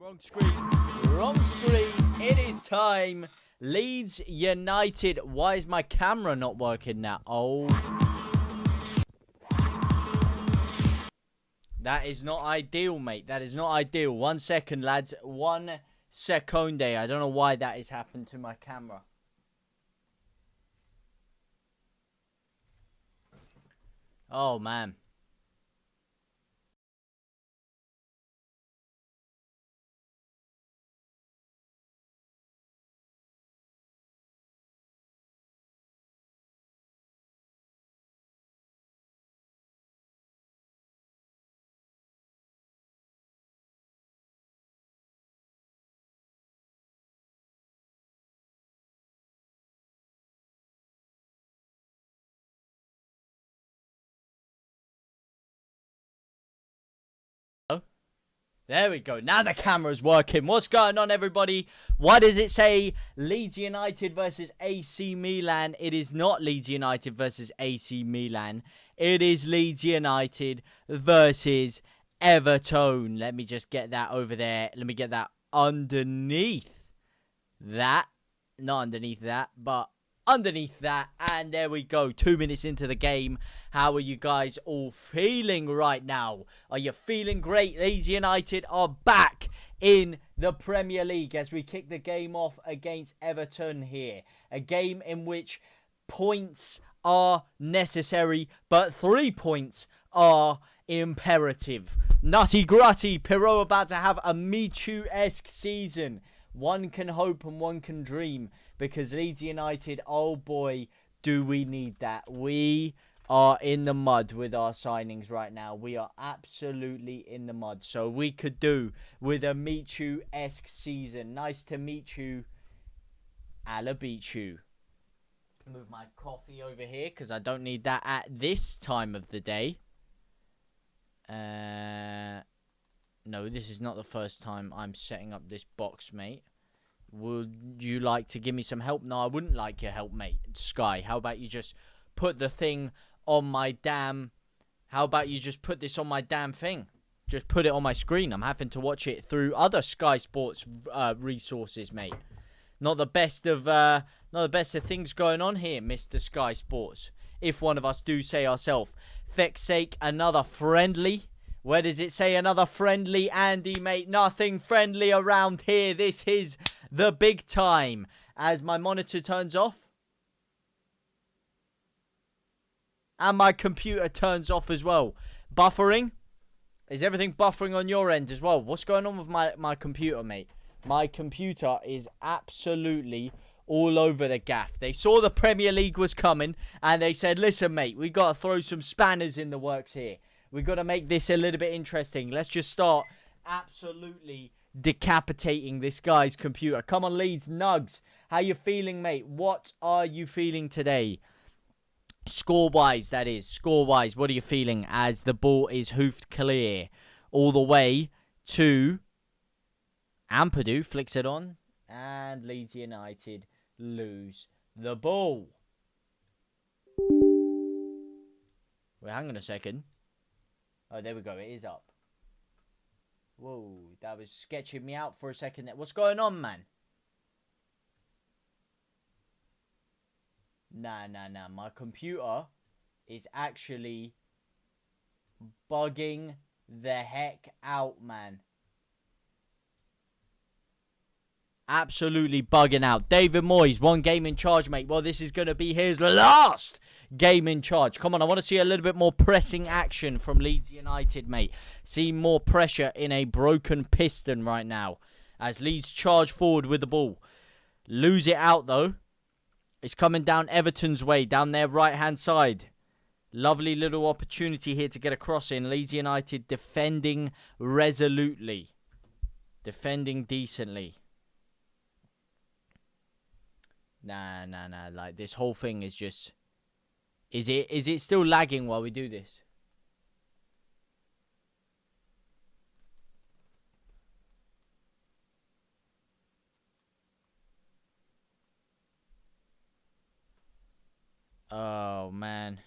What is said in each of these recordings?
Wrong screen. Wrong screen. It is time. Leeds United. Why is my camera not working now? Oh. That is not ideal, mate. That is not ideal. 1 second, lads. 1 second. I don't know why that has happened to my camera. Oh, man. There we go. Now the camera's working. What's going on, everybody? Why does it say Leeds United versus AC Milan? It is not Leeds United versus AC Milan. It is Leeds United versus Everton. Let me just get that over there. Let me get that underneath that. Not underneath that, but underneath that. And there we go. 2 minutes into the game. How are you guys all feeling right now? Are you feeling great? Leeds United are back in the Premier League as we kick the game off against Everton here. A game in which points are necessary, but 3 points are imperative. Nutty Grutty, Pirot about to have a Michu-esque season. One can hope and one can dream, because Leeds United, oh boy, do we need that. We are in the mud with our signings right now. We are absolutely in the mud. So we could do with a Michu-esque season. Nice to meet you. Alla beat you. Move my coffee over here because I don't need that at this time of the day. No, this is not the first time I'm setting up this box, mate. Would you like to give me some help? No, I wouldn't like your help, mate. Sky, how about you just put the thing on my damn... How about you just put this on my damn thing? Just put it on my screen. I'm having to watch it through other Sky Sports resources, mate. Not the best of things going on here, Mr. Sky Sports. If one of us do say ourselves. Feck's sake, another friendly. Where does it say another friendly, Andy, mate? Nothing friendly around here. This is the big time. As my monitor turns off. And my computer turns off as well. Buffering? Is everything buffering on your end as well? What's going on with my computer, mate? My computer is absolutely all over the gaff. They saw the Premier League was coming. And they said, listen, mate, we got to throw some spanners in the works here. We've got to make this a little bit interesting. Let's just start absolutely decapitating this guy's computer. Come on, Leeds. Nugs. How you feeling, mate? What are you feeling today? Score-wise, that is. Score-wise, what are you feeling as the ball is hoofed clear all the way to Ampadu? Flicks it on. And Leeds United lose the ball. Wait, hang on a second. Oh, there we go. It is up. Whoa, that was sketching me out for a second there. What's going on, man? Nah. My computer is actually bugging the heck out, man. Absolutely bugging out. David Moyes, 1 game in charge, mate. Well, this is going to be his last game in charge. Come on, I want to see a little bit more pressing action from Leeds United, mate. See more pressure in a broken piston right now. As Leeds charge forward with the ball. Lose it out, though. It's coming down Everton's way, down their right-hand side. Lovely little opportunity here to get a cross in. Leeds United defending resolutely. Defending decently. Nah. Like, this whole thing is just... Is it still lagging while we do this? Oh, man.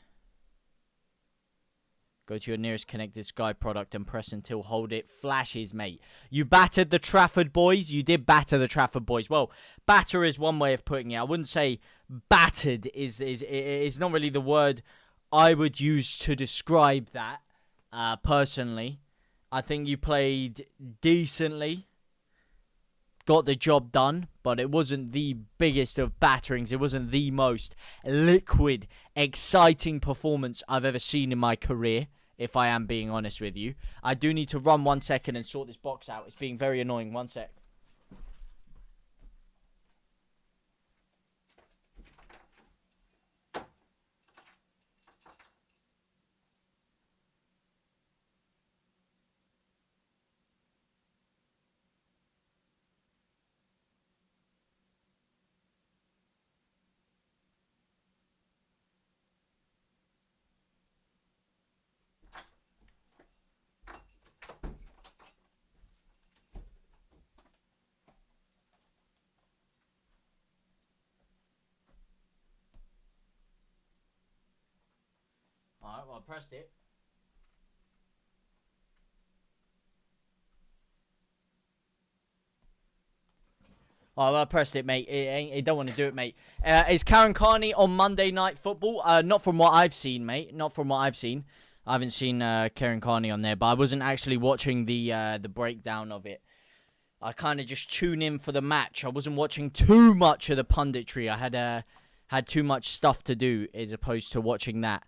Go to your nearest connected Sky product and press until hold it flashes, mate. You battered the Trafford boys. You did batter the Trafford boys. Well, batter is one way of putting it. I wouldn't say battered is not really the word I would use to describe that, personally. I think you played decently. Got the job done, but it wasn't the biggest of batterings. It wasn't the most liquid, exciting performance I've ever seen in my career, if I am being honest with you. I do need to run 1 second and sort this box out. It's being very annoying. 1 sec. Alright, well, I pressed it. Oh, well, I pressed it, mate. It don't want to do it, mate. Is Karen Carney on Monday Night Football? Not from what I've seen, mate. Not from what I've seen. I haven't seen Karen Carney on there, but I wasn't actually watching the breakdown of it. I kind of just tune in for the match. I wasn't watching too much of the punditry. I had too much stuff to do as opposed to watching that.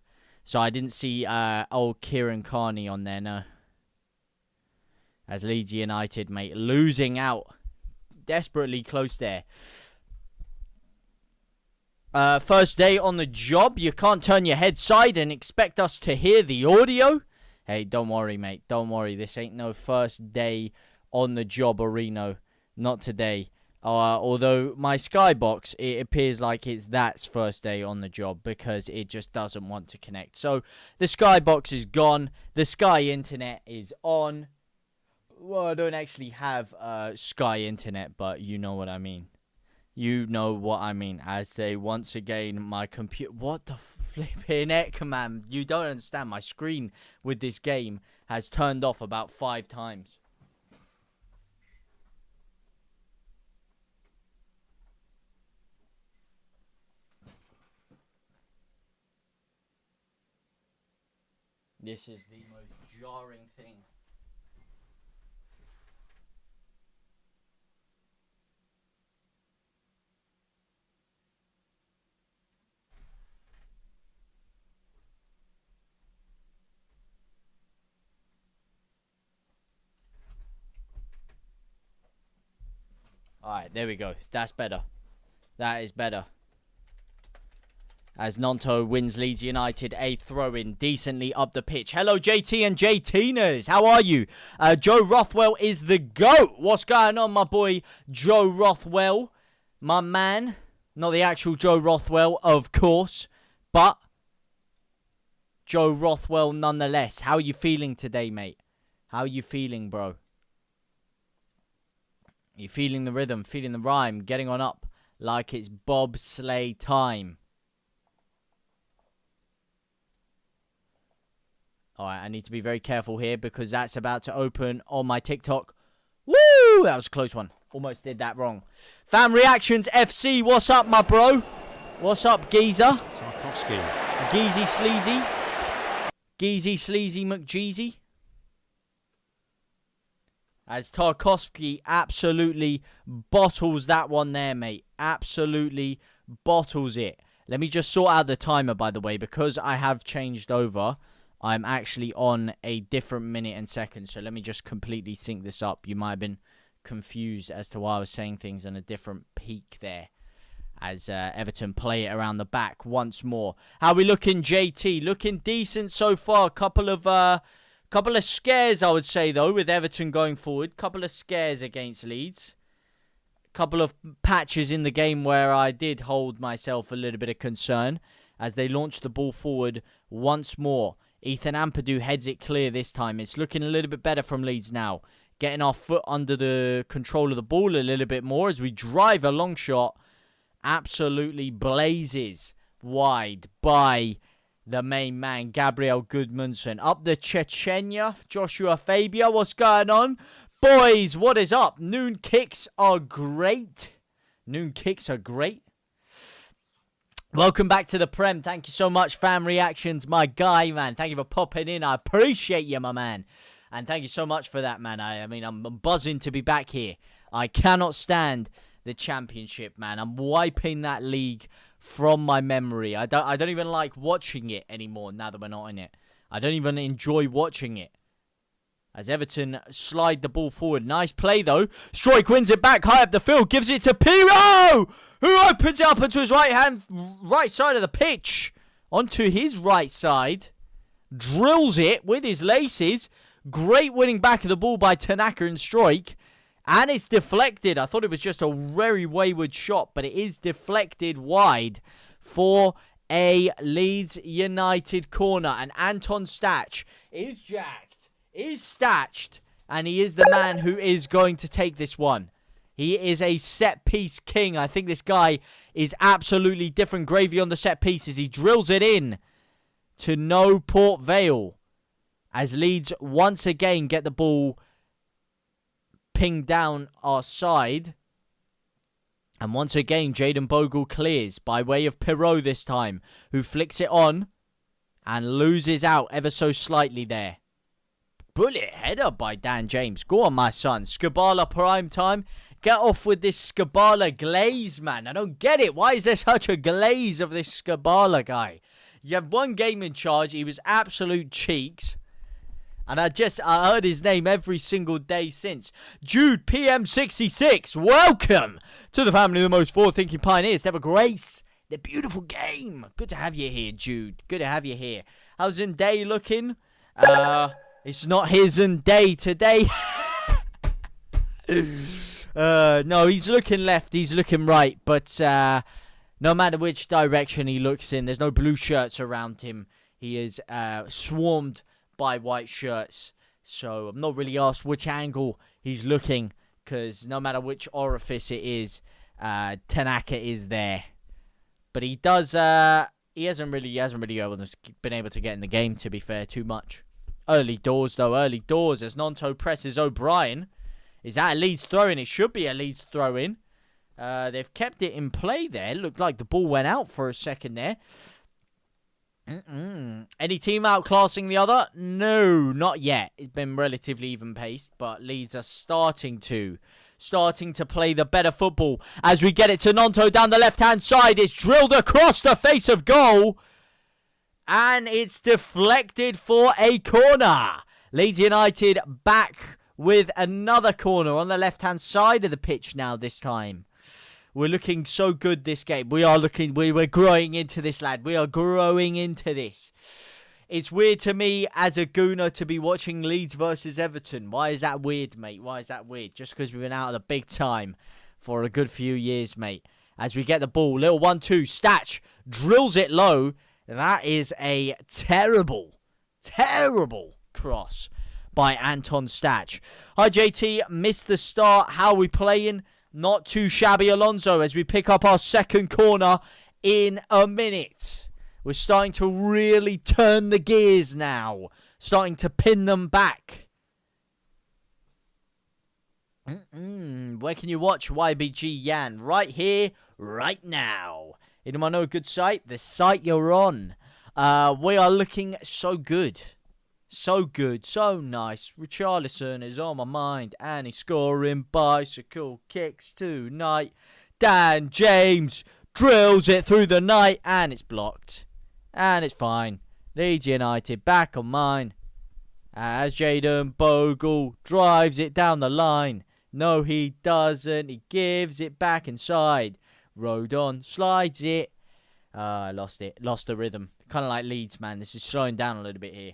So I didn't see old Kieran Carney on there, no. As Leeds United, mate, losing out. Desperately close there. First day on the job. You can't turn your head side and expect us to hear the audio. Hey, don't worry, mate. Don't worry. This ain't no first day on the job, Areno. Not today. Although my Skybox, it appears like it's that's first day on the job because it just doesn't want to connect. So the Skybox is gone. The Sky Internet is on. Well, I don't actually have Sky Internet, but you know what I mean. You know what I mean. As they once again, my computer. What the flipping heck, man? You don't understand. My screen with this game has turned off about 5 times. This is the most jarring thing. Alright, there we go. That's better. That is better. As Nonto wins Leeds United a throw-in decently up the pitch. Hello, JT and JTners. How are you? Joe Rothwell is the GOAT. What's going on, my boy Joe Rothwell? My man. Not the actual Joe Rothwell, of course. But Joe Rothwell nonetheless. How are you feeling today, mate? How are you feeling, bro? You feeling the rhythm, feeling the rhyme, getting on up like it's bobsleigh time. Alright, I need to be very careful here because that's about to open on my TikTok. Woo! That was a close one. Almost did that wrong. Fan Reactions FC, what's up, my bro? What's up, Geezer? Tarkovsky. Geezy Sleazy. Geezy Sleazy McJeezy. As Tarkovsky absolutely bottles that one there, mate. Absolutely bottles it. Let me just sort out the timer, by the way, because I have changed over. I'm actually on a different minute and second, so let me just completely sync this up. You might have been confused as to why I was saying things on a different peak there. As Everton play it around the back once more. How are we looking, JT? Looking decent so far. Couple of scares, I would say, though, with Everton going forward. Couple of scares against Leeds. Couple of patches in the game where I did hold myself a little bit of concern as they launched the ball forward once more. Ethan Ampadu heads it clear this time. It's looking a little bit better from Leeds now. Getting our foot under the control of the ball a little bit more as we drive a long shot. Absolutely blazes wide by the main man, Gabriel Goodmanson. Up the Chechnya, Joshua Fabia. What's going on? Boys, what is up? Noon kicks are great. Noon kicks are great. Welcome back to the Prem. Thank you so much, Fam Reactions, my guy, man. Thank you for popping in. I appreciate you, my man. And thank you so much for that, man. I mean, I'm buzzing to be back here. I cannot stand the championship, man. I'm wiping that league from my memory. I don't even like watching it anymore now that we're not in it. I don't even enjoy watching it. As Everton slide the ball forward. Nice play, though. Stroik wins it back high up the field. Gives it to Pirro, who opens it up onto his right side of the pitch. Onto his right side. Drills it with his laces. Great winning back of the ball by Tanaka and Stroik. And it's deflected. I thought it was just a very wayward shot, but it is deflected wide for a Leeds United corner. And Anton Stach is jacked, is statched, and he is the man who is going to take this one. He is a set-piece king. I think this guy is absolutely different gravy on the set pieces. He drills it in to no Port Vale as Leeds once again get the ball pinged down our side. And once again, Jayden Bogle clears by way of Pirro this time, who flicks it on and loses out ever so slightly there. Bullet header by Dan James. Go on, my son. Skabala prime time. Get off with this Skabala glaze, man. I don't get it. Why is there such a glaze of this Skabala guy? You have one game in charge. He was absolute cheeks. And I heard his name every single day since. Jude PM66, welcome to the family of the most forward-thinking pioneers to have a grace the beautiful game. Good to have you here, Jude. Good to have you here. How's Zendaya looking? It's not his Zendaya today. No, he's looking left, he's looking right. But no matter which direction he looks in, there's no blue shirts around him. He is swarmed by white shirts, so I'm not really asked which angle he's looking, because no matter which orifice it is, Tanaka is there. But he does, he hasn't really been able to get in the game, to be fair, too much. Early doors, though, early doors, as Nonto presses O'Brien. Is that a Leeds throw-in? It should be a Leeds throw-in. They've kept it in play there. Looked like the ball went out for a second there. Any team outclassing the other? No, not yet. It's been relatively even-paced, but Leeds are starting to play the better football. As we get it to Nonto down the left-hand side, it's drilled across the face of goal, and it's deflected for a corner. Leeds United back with another corner on the left-hand side of the pitch now this time. We're looking so good this game. We're growing into this, lad. We are growing into this. It's weird to me as a gooner to be watching Leeds versus Everton. Why is that weird, mate? Why is that weird? Just because we've been out of the big time for a good few years, mate. As we get the ball, little 1-2. Stach drills it low. That is a terrible, terrible cross by Anton Stach. Hi, JT. Missed the start. How are we playing? Not too shabby, Alonso, as we pick up our second corner in a minute. We're starting to really turn the gears now. Starting to pin them back. Where can you watch YBG Yan? Right here, right now. Anyone know a good site? The site you're on. We are looking so good. So good, so nice. Richarlison is on my mind, and he's scoring bicycle kicks tonight. Dan James drills it through the night, and it's blocked. And it's fine. Leeds United back on mine. As Jayden Bogle drives it down the line. No, he doesn't. He gives it back inside. Rodon slides it. I lost it. Lost the rhythm. Kind of like Leeds, man. This is slowing down a little bit here.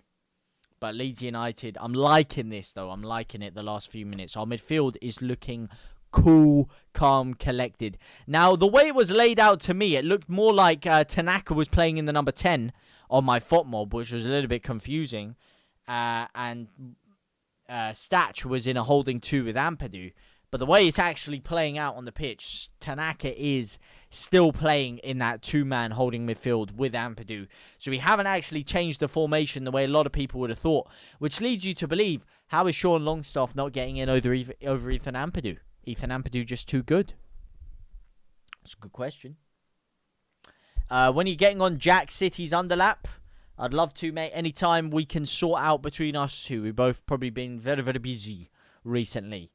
But Leeds United, I'm liking this, though. I'm liking it the last few minutes. Our midfield is looking cool, calm, collected. Now, the way it was laid out to me, it looked more like Tanaka was playing in the number 10 on my FOTMob, which was a little bit confusing. And Stach was in a holding 2 with Ampadu. But the way it's actually playing out on the pitch, Tanaka is still playing in that two-man holding midfield with Ampadu. So we haven't actually changed the formation the way a lot of people would have thought, which leads you to believe, how is Sean Longstaff not getting in over Ethan Ampadu? Ethan Ampadu just too good? That's a good question. When you're getting on Jack City's underlap, I'd love to, mate. Anytime we can sort out between us two. We've both probably been very, very busy recently.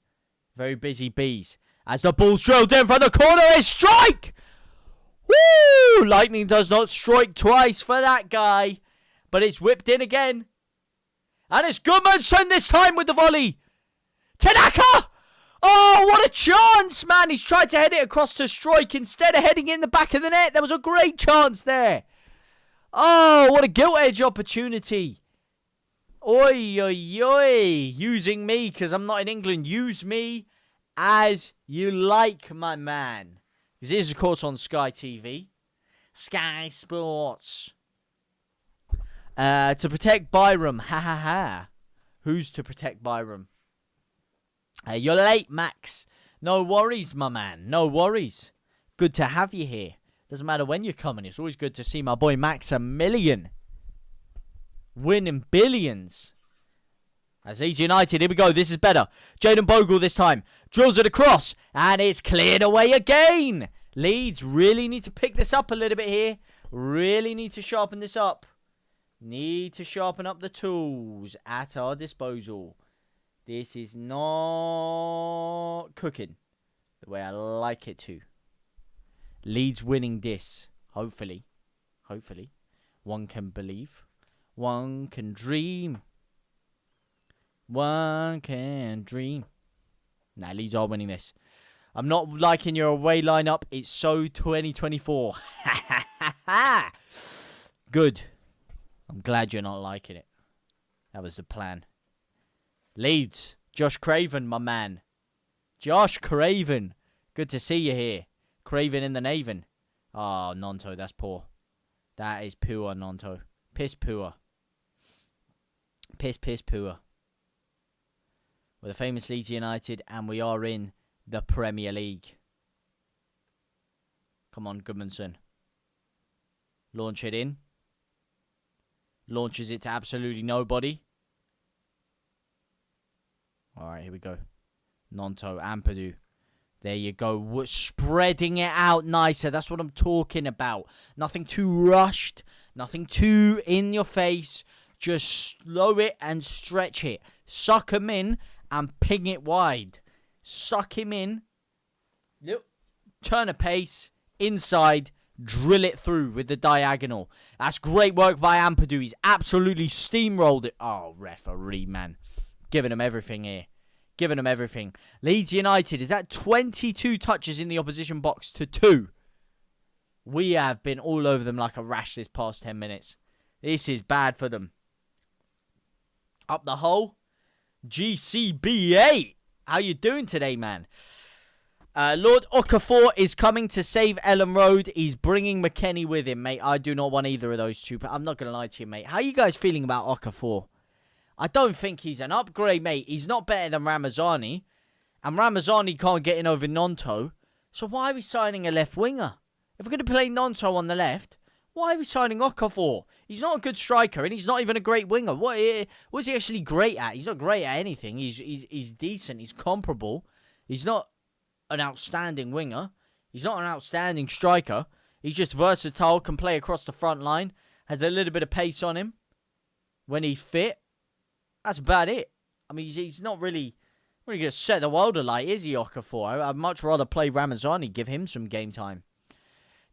Very busy bees. As the ball's drilled in from the corner, it's strike! Woo! Lightning does not strike twice for that guy. But it's whipped in again. And it's Goodmanson this time with the volley. Tanaka! Oh, what a chance, man. He's tried to head it across to strike instead of heading in the back of the net. There was a great chance there. Oh, what a gilt edge opportunity. Oi, oi, oi. Using me because I'm not in England. Use me as you like, my man. This is, of course, on Sky TV. Sky Sports. To protect Byram. Ha, ha, ha. Who's to protect Byram? You're late, Max. No worries, my man. No worries. Good to have you here. Doesn't matter when you're coming. It's always good to see my boy Max a million. Winning billions. As Leeds United, here we go. This is better. Jaden Bogle this time. Drills it across. And it's cleared away again. Leeds really need to pick this up a little bit here. Really need to sharpen this up. Need to sharpen up the tools at our disposal. This is not cooking the way I like it to. Leeds winning this. Hopefully. Hopefully. One can believe. One can dream. One can dream. Nah, Leeds are winning this. I'm not liking your away lineup. It's so 2024. Good. I'm glad you're not liking it. That was the plan. Leeds. Josh Craven, my man. Josh Craven. Good to see you here. Craven in the Naven. Oh, Nonto, that's poor. That is poor, Nonto. Piss poor. Piss poor. We're the famous Leeds United, and we are in the Premier League. Come on, Goodmanson. Launch it in. Launches it to absolutely nobody. Alright, here we go. Nonto, Ampadu. There you go. Spreading it out nicer. That's what I'm talking about. Nothing too rushed. Nothing too in your face. Just slow it and stretch it. Suck him in and ping it wide. Suck him in. Turn a pace. Inside. Drill it through with the diagonal. That's great work by Ampadu. He's absolutely steamrolled it. Oh, referee, man. Giving him everything here. Giving him everything. Leeds United is at 22 touches in the opposition box to 2. We have been all over them like a rash this past 10 minutes. This is bad for them. Up the hole. GCB8. How you doing today, man? Lord Okafor is coming to save Ellen Road. He's bringing McKennie with him, mate. I do not want either of those two. But I'm not going to lie to you, mate. How are you guys feeling about Okafor? I don't think he's an upgrade, mate. He's not better than Ramazani. And Ramazani can't get in over Nonto. So why are we signing a left winger? If we're going to play Nonto on the left, why are we signing Okafor? He's not a good striker and he's not even a great winger. What is he actually great at? He's not great at anything. He's decent. He's comparable. He's not an outstanding winger. He's not an outstanding striker. He's just versatile, can play across the front line, has a little bit of pace on him when he's fit. That's about it. I mean, he's not really going to set the world alight, is he, Okafor? I'd much rather play Ramazani, give him some game time.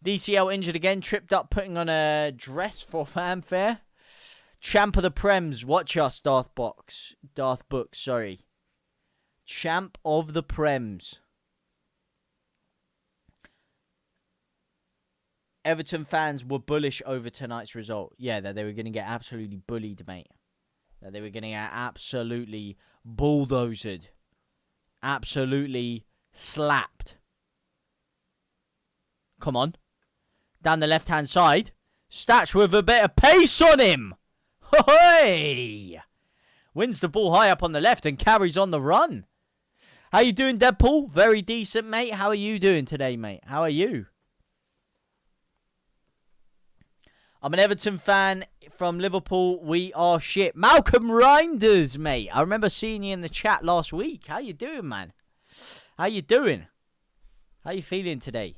DCL injured again, tripped up, putting on a dress for fanfare. Champ of the Prems, watch us, Darth Books, sorry. Champ of the Prems. Everton fans were bullish over tonight's result. Yeah, that they were going to get absolutely bullied, mate. That they were going to get absolutely bulldozed. Absolutely slapped. Come on. Down the left-hand side. Statch with a bit of pace on him. Hey! Wins the ball high up on the left and carries on the run. How you doing, Deadpool? Very decent, mate. How are you doing today, mate? How are you? I'm an Everton fan from Liverpool. We are shit. Malcolm Reinders, mate. I remember seeing you in the chat last week. How you doing, man? How you doing? How you feeling today?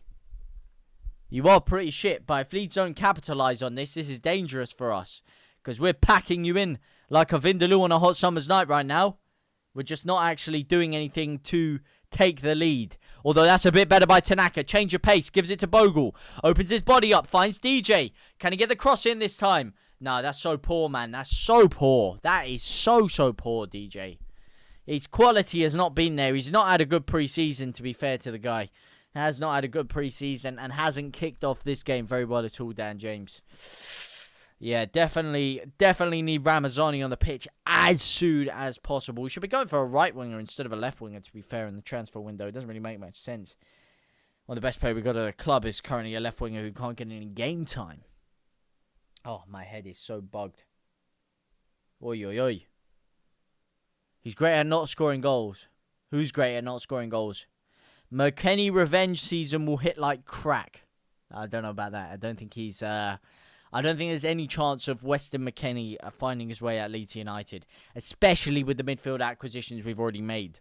You are pretty shit, but if Leeds don't capitalise on this, this is dangerous for us. Because we're packing you in like a Vindaloo on a hot summer's night right now. We're just not actually doing anything to take the lead. Although that's a bit better by Tanaka. Change of pace. Gives it to Bogle. Opens his body up. Finds DJ. Can he get the cross in this time? No, that's so poor, man. That's so poor. That is so poor, DJ. His quality has not been there. He's not had a good pre-season, to be fair to the guy. Has not had a good pre-season and hasn't kicked off this game very well at all, Dan James. Yeah, definitely need Ramazani on the pitch as soon as possible. We should be going for a right winger instead of a left winger, to be fair, in the transfer window. It doesn't really make much sense. One of the best players we've got at the club is currently a left winger who can't get any game time. Oh, my head is so bugged. Oi, oi, oi. He's great at not scoring goals. Who's great at not scoring goals? McKennie revenge season will hit like crack. I don't know about that. I don't think he's... I don't think there's any chance of Weston McKennie finding his way at Leeds United, especially with the midfield acquisitions we've already made.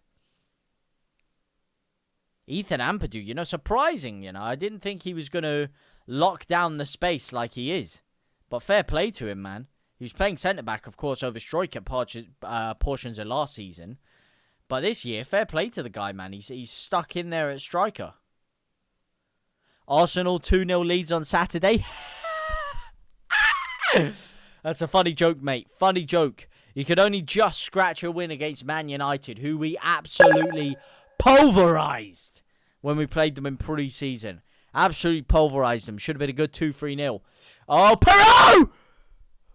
Ethan Ampadu, surprising, I didn't think he was going to lock down the space like he is. But fair play to him, man. He was playing centre-back, of course, over striker portions of last season. But this year, fair play to the guy, man. He's stuck in there at striker. Arsenal 2-0 leads on Saturday. That's a funny joke, mate. Funny joke. You could only just scratch a win against Man United, who we absolutely pulverised when we played them in pre-season. Absolutely pulverised them. Should have been a good 2-3-0. Oh, Perot!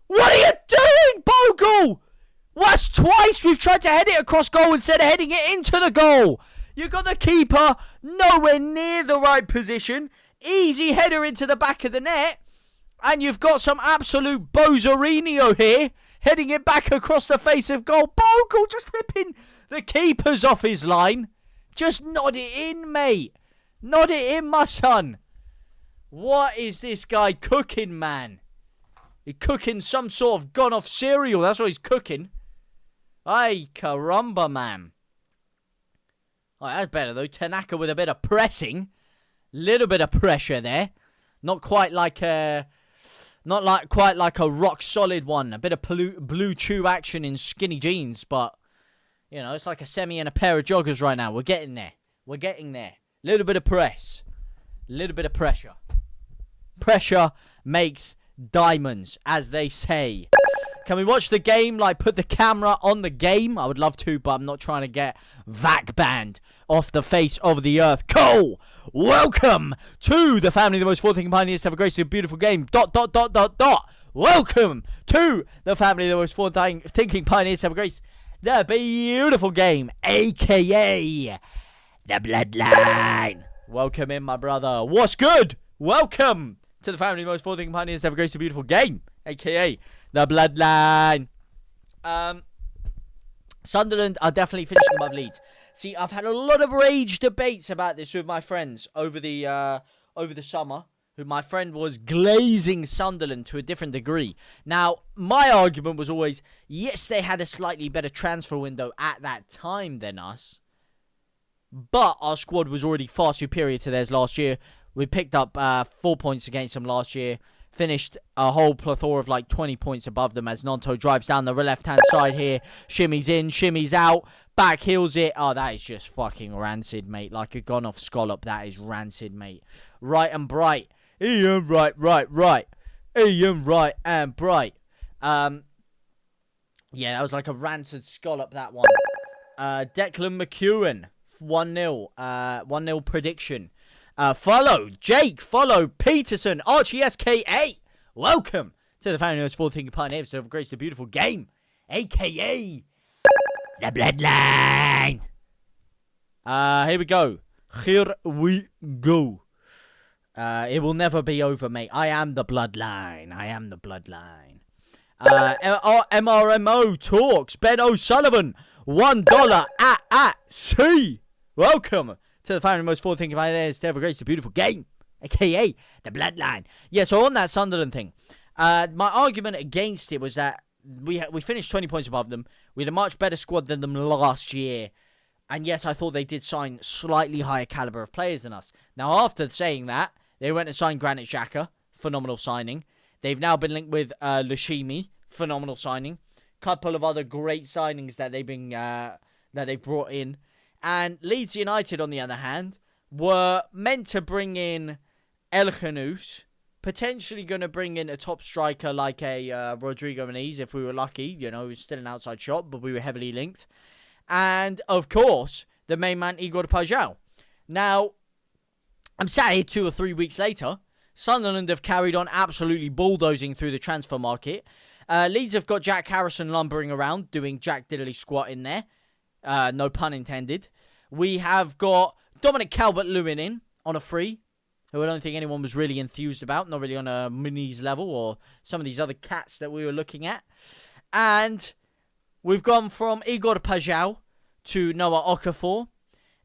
What are you doing, Bogle? That's twice we've tried to head it across goal instead of heading it into the goal. You got the keeper nowhere near the right position. Easy header into the back of the net. And you've got some absolute Bozarino here, heading it back across the face of goal. Bogle just ripping the keepers off his line. Just nod it in, mate. Nod it in, my son. What is this guy cooking, man? He's cooking some sort of gone-off cereal. That's what he's cooking. Ay, caramba, man. Oh, that's better, though. Tanaka with a bit of pressing. Little bit of pressure there. Not quite like a... Not quite like a rock-solid one. A bit of blue chew action in skinny jeans. But, it's like a semi and a pair of joggers right now. We're getting there. We're getting there. Little bit of press. Little bit of pressure. Pressure makes diamonds, as they say. Can we watch the game? Put the camera on the game? I would love to, but I'm not trying to get VAC banned off the face of the earth. Cole, welcome to the family of the most forward-thinking pioneers to have a grace of a beautiful game. ... Welcome to the family of the most forward-thinking pioneers to have a grace the beautiful game, a.k.a. the Bloodline. Welcome in, my brother. What's good? Welcome to the family of the most forward-thinking pioneers to have a grace of a beautiful game, a.k.a. the Bloodline. Sunderland are definitely finishing above Leeds. See, I've had a lot of rage debates about this with my friends over the summer. Who my friend was glazing Sunderland to a different degree. Now, my argument was always, yes, they had a slightly better transfer window at that time than us. But our squad was already far superior to theirs last year. We picked up 4 points against them last year. Finished a whole plethora of 20 points above them as Nonto drives down the left-hand side here. Shimmies in, shimmies out. Back heels it. Oh, that is just fucking rancid, mate. Like a gone-off scallop. That is rancid, mate. Right and bright. Ian, right. Ian, right and bright. Yeah, that was like a rancid scallop, that one. Declan McEwen, 1-0. 1-0 prediction. Follow Jake, follow Peterson, Archie SK8. Welcome to the family of those 4-thinking pioneers to have a grace the beautiful game, a.k.a. the Bloodline. Here we go. Here we go. It will never be over, mate. I am the Bloodline. I am the Bloodline. MRMO talks. Ben O'Sullivan, $1 at C. Welcome to the finally most forward-thinking pioneers to ever grace the beautiful game, aka the Bloodline. Yeah, so on that Sunderland thing, my argument against it was that we finished 20 points above them. We had a much better squad than them last year. And yes, I thought they did sign slightly higher caliber of players than us. Now, after saying that, they went and signed Granit Xhaka, phenomenal signing. They've now been linked with Lashimi, phenomenal signing. Couple of other great signings that they've brought in. And Leeds United, on the other hand, were meant to bring in El Khanous, potentially going to bring in a top striker like a Rodrigo Muniz if we were lucky. You know, he was still an outside shot, but we were heavily linked. And, of course, the main man, Igor Pajau. Now, I'm sat here 2 or 3 weeks later. Sunderland have carried on absolutely bulldozing through the transfer market. Leeds have got Jack Harrison lumbering around, doing Jack Diddley squat in there. No pun intended. We have got Dominic Calvert-Lewin in on a free, who I don't think anyone was really enthused about. Not really on a Muniz level or some of these other cats that we were looking at. And we've gone from Igor Pajau to Noah Okafor.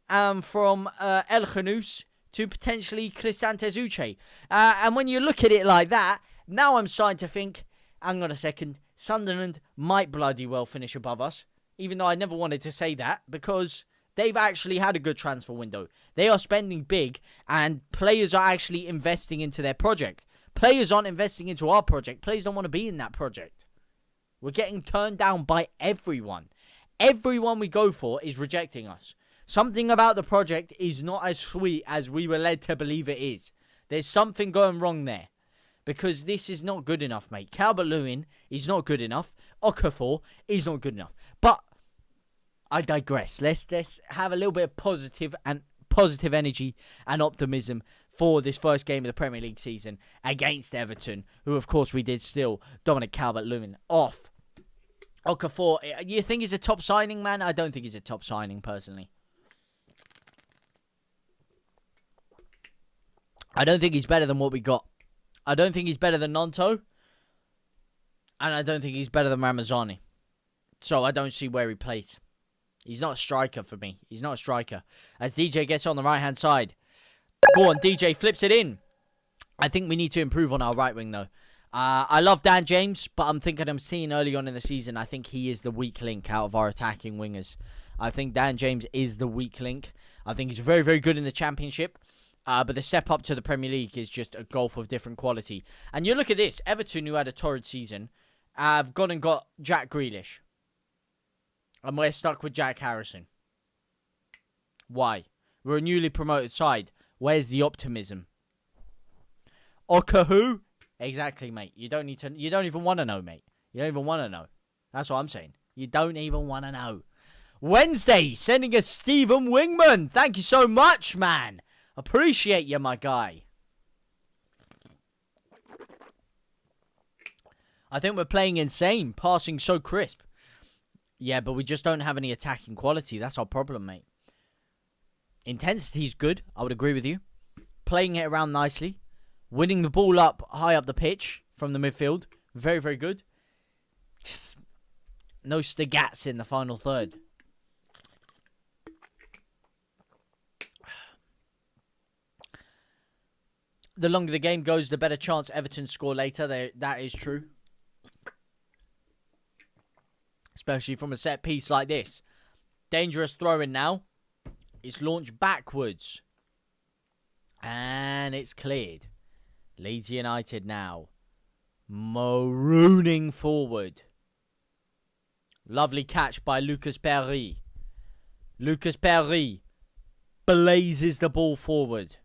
And from El Khanous to potentially Crisantes Uche. And when you look at it like that, now I'm starting to think, hang on a second, Sunderland might bloody well finish above us. Even though I never wanted to say that, because they've actually had a good transfer window. They are spending big, and players are actually investing into their project. Players aren't investing into our project. Players don't want to be in that project. We're getting turned down by everyone. Everyone we go for is rejecting us. Something about the project is not as sweet as we were led to believe it is. There's something going wrong there. Because this is not good enough, mate. Calvert-Lewin is not good enough. Okafor is not good enough. But I digress. Let's have a little bit of positive energy and optimism for this first game of the Premier League season against Everton, who of course we did still Dominic Calvert-Lewin off. Okafor, you think he's a top signing, man? I don't think he's a top signing personally. I don't think he's better than what we got. I don't think he's better than Nonto. And I don't think he's better than Ramazani. So I don't see where he plays. He's not a striker for me. He's not a striker. As DJ gets on the right-hand side. Go on, DJ flips it in. I think we need to improve on our right wing, though. I love Dan James, but I'm seeing early on in the season, I think he is the weak link out of our attacking wingers. I think Dan James is the weak link. I think he's very, very good in the Championship. But the step up to the Premier League is just a gulf of different quality. And you look at this. Everton, who had a torrid season, have gone and got Jack Grealish. And we're stuck with Jack Harrison. Why? We're a newly promoted side. Where's the optimism? Okahu? Exactly, mate. You don't even want to know, mate. You don't even want to know. That's what I'm saying. You don't even want to know. Wednesday, sending us Stephen Wingman. Thank you so much, man. Appreciate you, my guy. I think we're playing insane. Passing so crisp. Yeah, but we just don't have any attacking quality. That's our problem, mate. Intensity's good. I would agree with you. Playing it around nicely. Winning the ball up high up the pitch from the midfield. Very, very good. Just no stigats in the final third. The longer the game goes, the better chance Everton score later. That is true. Especially from a set piece like this. Dangerous throw-in now. It's launched backwards. And it's cleared. Leeds United now. Marooning forward. Lovely catch by Lucas Perry. Lucas Perry blazes the ball forward.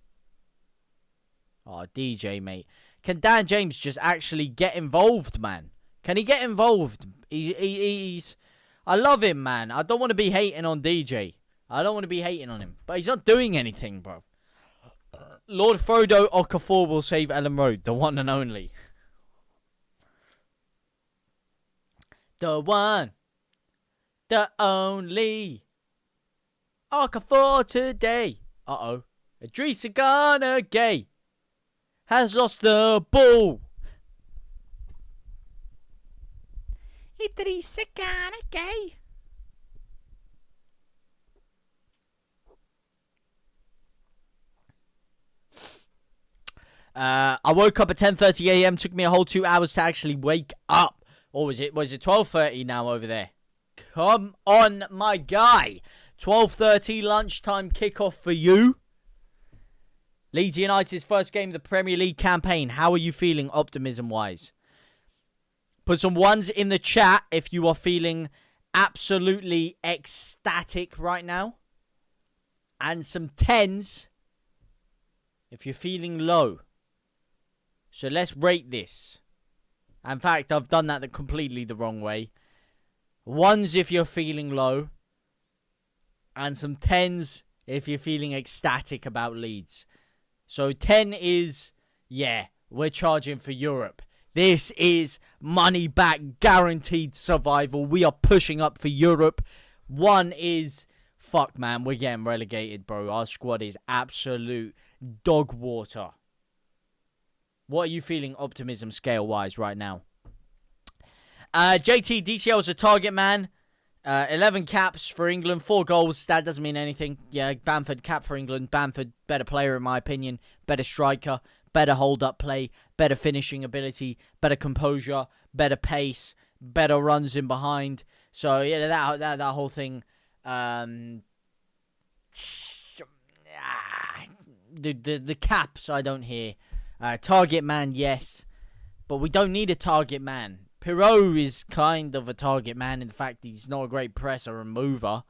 Oh, DJ, mate. Can Dan James just actually get involved, man? Can he get involved? He's... I love him, man. I don't want to be hating on DJ. I don't want to be hating on him. But he's not doing anything, bro. Lord Frodo Okafor will save Ellen Road. The one and only. The one. The only. Okafor today. Uh-oh. Idrissa Gana Gay has lost the ball. Idrissa Gana Gay. I woke up at 10:30 a.m. Took me a whole 2 hours to actually wake up. Or was it 12:30 now over there? Come on, my guy. 12:30 lunchtime kickoff for you. Leeds United's first game of the Premier League campaign. How are you feeling optimism-wise? Put some ones in the chat if you are feeling absolutely ecstatic right now. And some 10s if you're feeling low. So let's rate this. In fact, I've done that completely the wrong way. 1s if you're feeling low. And some 10s if you're feeling ecstatic about Leeds. So 10 is, yeah, we're charging for Europe. This is money back, guaranteed survival. We are pushing up for Europe. 1 is, fuck man, we're getting relegated, bro. Our squad is absolute dog water. What are you feeling optimism scale-wise right now? JT, DCL is a target man. 11 caps for England, 4 goals. That doesn't mean anything. Yeah, Bamford cap for England. Bamford, better player in my opinion. Better striker. Better hold-up play. Better finishing ability. Better composure. Better pace. Better runs in behind. So, yeah, that whole thing. The caps I don't hear. Target man, yes. But we don't need a target man. Pirot is kind of a target man in the fact he's not a great presser and mover.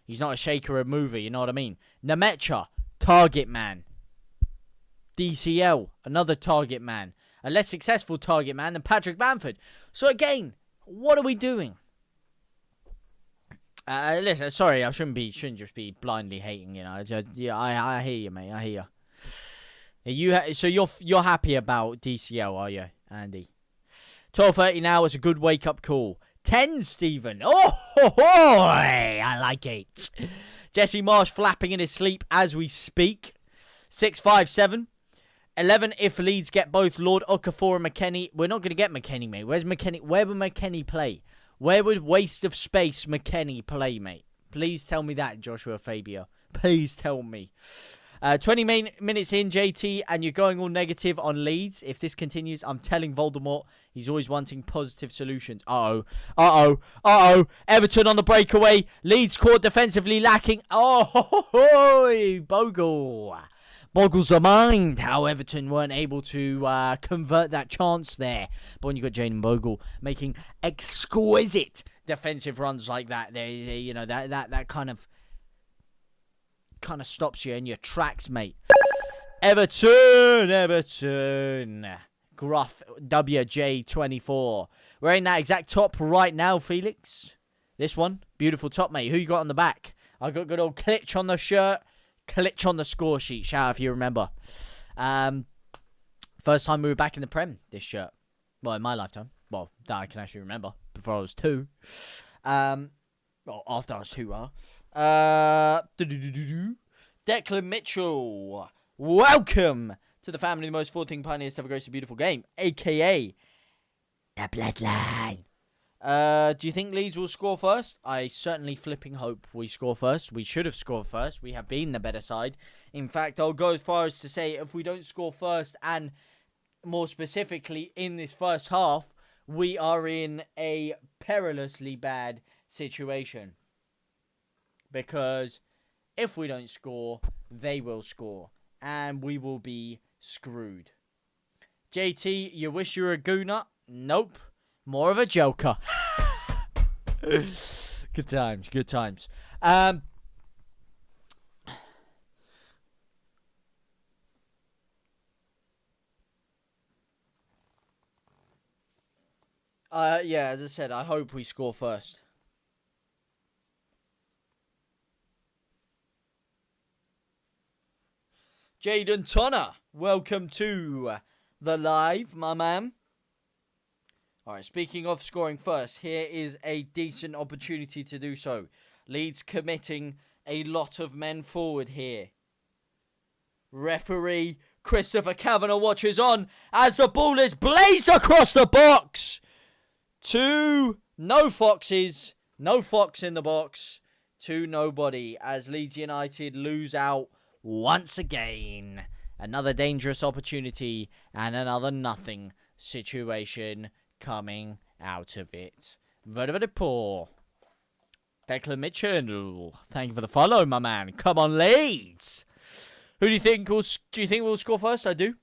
He's not a shaker and mover, you know what I mean? Nemecha, target man. DCL, another target man. A less successful target man than Patrick Bamford. So again, what are we doing? Listen, sorry, I shouldn't just be blindly hating, you know. I hear you, mate. I hear you. So you're happy about DCL, are you, Andy? 12:30 now is a good wake-up call. 10, Stephen. I like it. Jesse Marsh flapping in his sleep as we speak. 6, 5, 7. 11 if Leeds get both Lord Okafor and McKennie. We're not going to get McKennie, mate. Where's McKennie? Where would McKennie play? Where would waste of space McKennie play, mate? Please tell me that, Joshua Fabio. Please tell me. 20 minutes in, JT, and you're going all negative on Leeds. If this continues, I'm telling Voldemort he's always wanting positive solutions. Uh-oh. Everton on the breakaway. Leeds caught defensively lacking. Bogle. Boggles the mind how Everton weren't able to convert that chance there. But when you got Jayden Bogle making exquisite defensive runs like that, that kind of stops you in your tracks, mate. Everton. Gruff WJ24. Wearing that exact top right now, Felix. This one. Beautiful top, mate. Who you got on the back? I got good old Klitsch on the shirt. Klitsch on the score sheet. Shout out if you remember. First time we were back in the Prem, this shirt. Well, in my lifetime. Well, that I can actually remember. Before I was 2. Well, after I was 2, Declan Mitchell, welcome to the family of the most forward-thinking pioneers to ever grace a beautiful game, a.k.a. the Bloodline. Do you think Leeds will score first? I certainly flipping hope we score first. We should have scored first. We have been the better side. In fact, I'll go as far as to say if we don't score first, and more specifically in this first half, we are in a perilously bad situation. Because if we don't score, they will score. And we will be screwed. JT, you wish you were a gooner? Nope. More of a joker. Good times. Yeah, as I said, I hope we score first. Jaden Tonner, welcome to the live, my man. Alright, speaking of scoring first, here is a decent opportunity to do so. Leeds committing a lot of men forward here. Referee Christopher Kavanagh watches on as the ball is blazed across the box. No foxes, no fox in the box. 2-0 as Leeds United lose out once again. Another dangerous opportunity and another nothing situation coming out of it. Very poor. Declan Mitchell, thank you for the follow, my man. Come on, Leeds. Who do you think will score first? I do.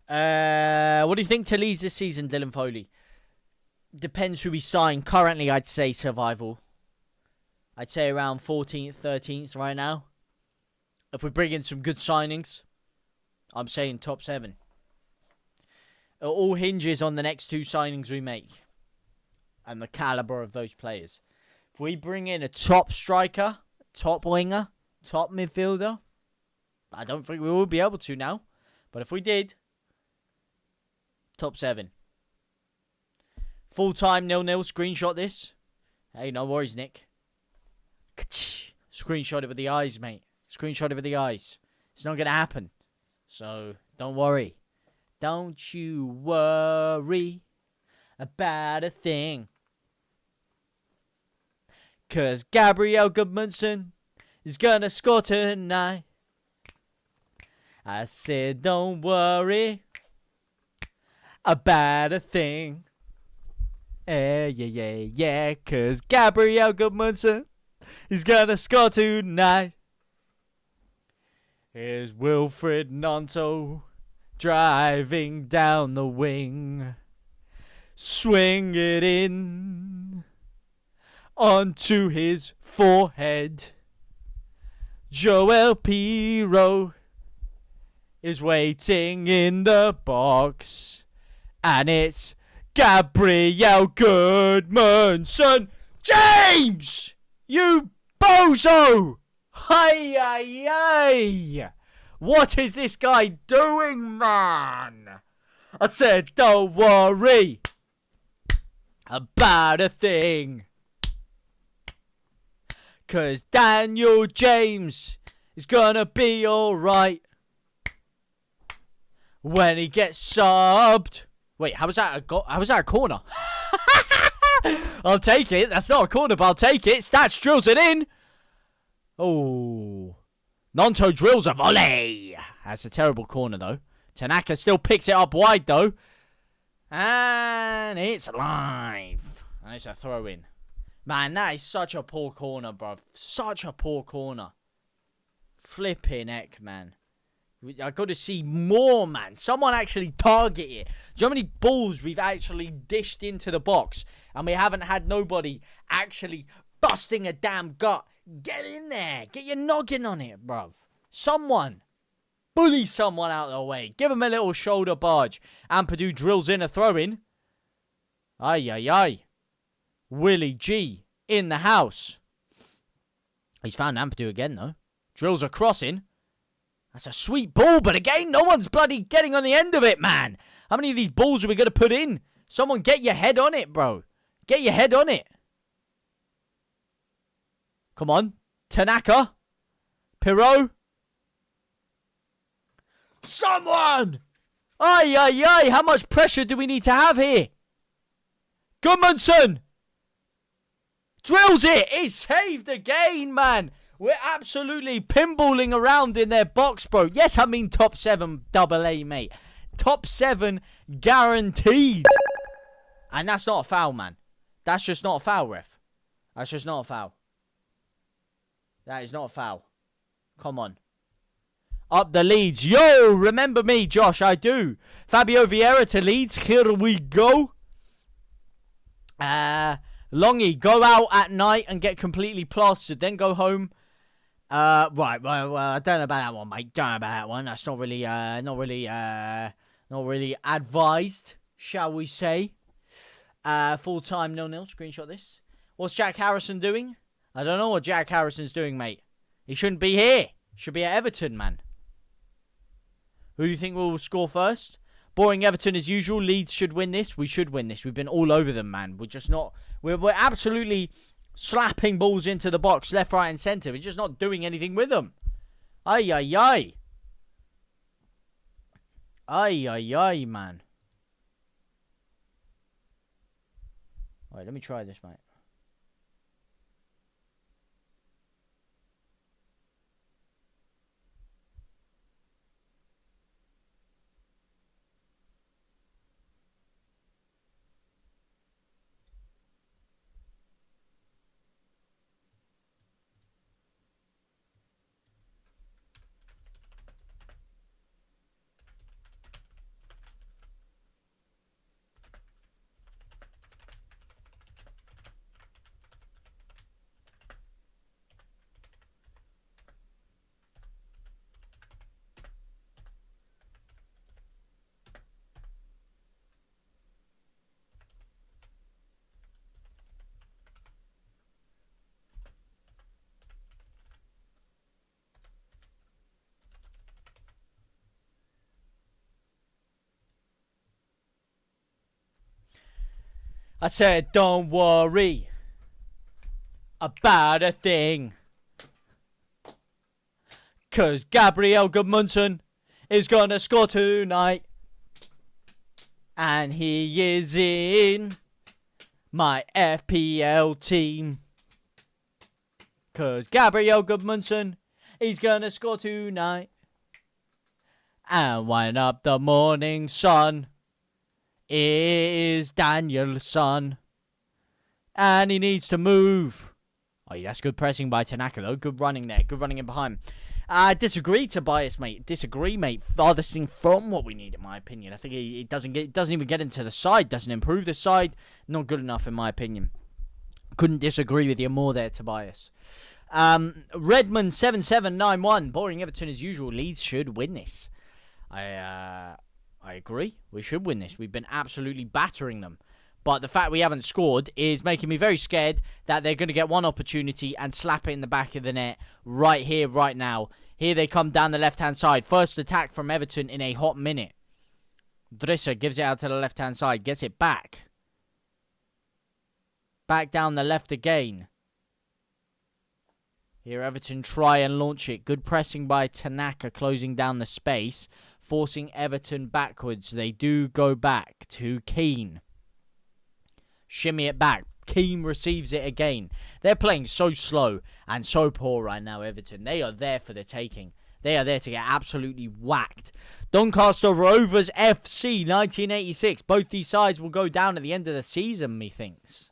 What do you think to Leeds this season, Dylan Foley? Depends who we sign. Currently, I'd say survival. I'd say around 14th, 13th right now. If we bring in some good signings, I'm saying top 7. It all hinges on the next 2 signings we make and the caliber of those players. If we bring in a top striker, top winger, top midfielder, I don't think we will be able to now. But if we did, top 7. Full-time 0-0. Screenshot this. Hey, no worries, Nick. Screenshot it with the eyes, mate. Screenshot it with the eyes. It's not going to happen. So, don't worry. Don't you worry about a thing. 'Cause Gabriel Goodmanson is going to score tonight. I said, don't worry about a thing. Yeah. 'Cause Gabriel Goodmanson is going to score tonight. Here's Wilfred Nanto driving down the wing. Swing it in onto his forehead. Joel Pirro is waiting in the box. And it's Gabriel Goodmanson. James! You bozo! Hey! What is this guy doing, man? I said, don't worry about a thing. 'Cause Daniel James is gonna be alright when he gets subbed. Wait, how was that a corner? I'll take it. That's not a corner, but I'll take it. Stats drills it in. Oh. Nanto drills a volley. That's a terrible corner, though. Tanaka still picks it up wide, though. And it's live. And it's a throw-in. Man, that is such a poor corner, bruv. Such a poor corner. Flipping heck, man. I got to see more, man. Someone actually target it. Do you know how many balls we've actually dished into the box and we haven't had nobody actually busting a damn gut? Get in there. Get your noggin on it, bruv. Someone. Bully someone out of the way. Give him a little shoulder barge. Ampadu drills in a throw-in. Ay. Willie G in the house. He's found Ampadu again, though. Drills a crossing. That's a sweet ball, but again, no one's bloody getting on the end of it, man. How many of these balls are we going to put in? Someone get your head on it, bro. Get your head on it. Come on. Tanaka. Pirro. Someone! Ay. How much pressure do we need to have here? Goodmanson. Drills it. It's saved again, man. We're absolutely pinballing around in their box, bro. Yes, I mean top 7 AA, mate. Top 7 guaranteed. And that's not a foul, man. That's just not a foul, ref. That's just not a foul. That is not a foul. Come on. Up the Leeds. Yo, remember me, Josh. I do. Fabio Vieira to Leeds. Here we go. Longy, go out at night and get completely plastered. Then go home. Right. Well, I don't know about that one, mate. Don't know about that one. That's not really advised, shall we say. Full-time 0-0. Screenshot this. What's Jack Harrison doing? I don't know what Jack Harrison's doing, mate. He shouldn't be here. Should be at Everton, man. Who do you think will score first? Boring Everton as usual. Leeds should win this. We should win this. We've been all over them, man. We're just not... We're absolutely slapping balls into the box, left, right, and centre. We're just not doing anything with them. Ay, man. Alright, let me try this, mate. I said, don't worry about a thing. 'Cause Gabriel Goodmanson is gonna score tonight. And he is in my FPL team. 'Cause Gabriel Goodmanson, he's gonna score tonight. And wind up the morning sun is Daniel's son. And he needs to move. Oh, yeah, that's good pressing by Tanaka, though. Good running there. Good running in behind. I disagree, Tobias, mate. Disagree, mate. Farthest thing from what we need, in my opinion. I think it doesn't even get into the side. Doesn't improve the side. Not good enough, in my opinion. Couldn't disagree with you more there, Tobias. Redmond 7791. Boring Everton as usual. Leeds should win this. I agree. We should win this. We've been absolutely battering them. But the fact we haven't scored is making me very scared that they're going to get one opportunity and slap it in the back of the net right here, right now. Here they come down the left-hand side. First attack from Everton in a hot minute. Drisser gives it out to the left-hand side. Gets it back. Back down the left again. Here Everton try and launch it. Good pressing by Tanaka, closing down the space. Forcing Everton backwards. They do go back to Keane. Shimmy it back. Keane receives it again. They're playing so slow and so poor right now, Everton. They are there for the taking. They are there to get absolutely whacked. Doncaster Rovers FC 1986. Both these sides will go down at the end of the season, methinks.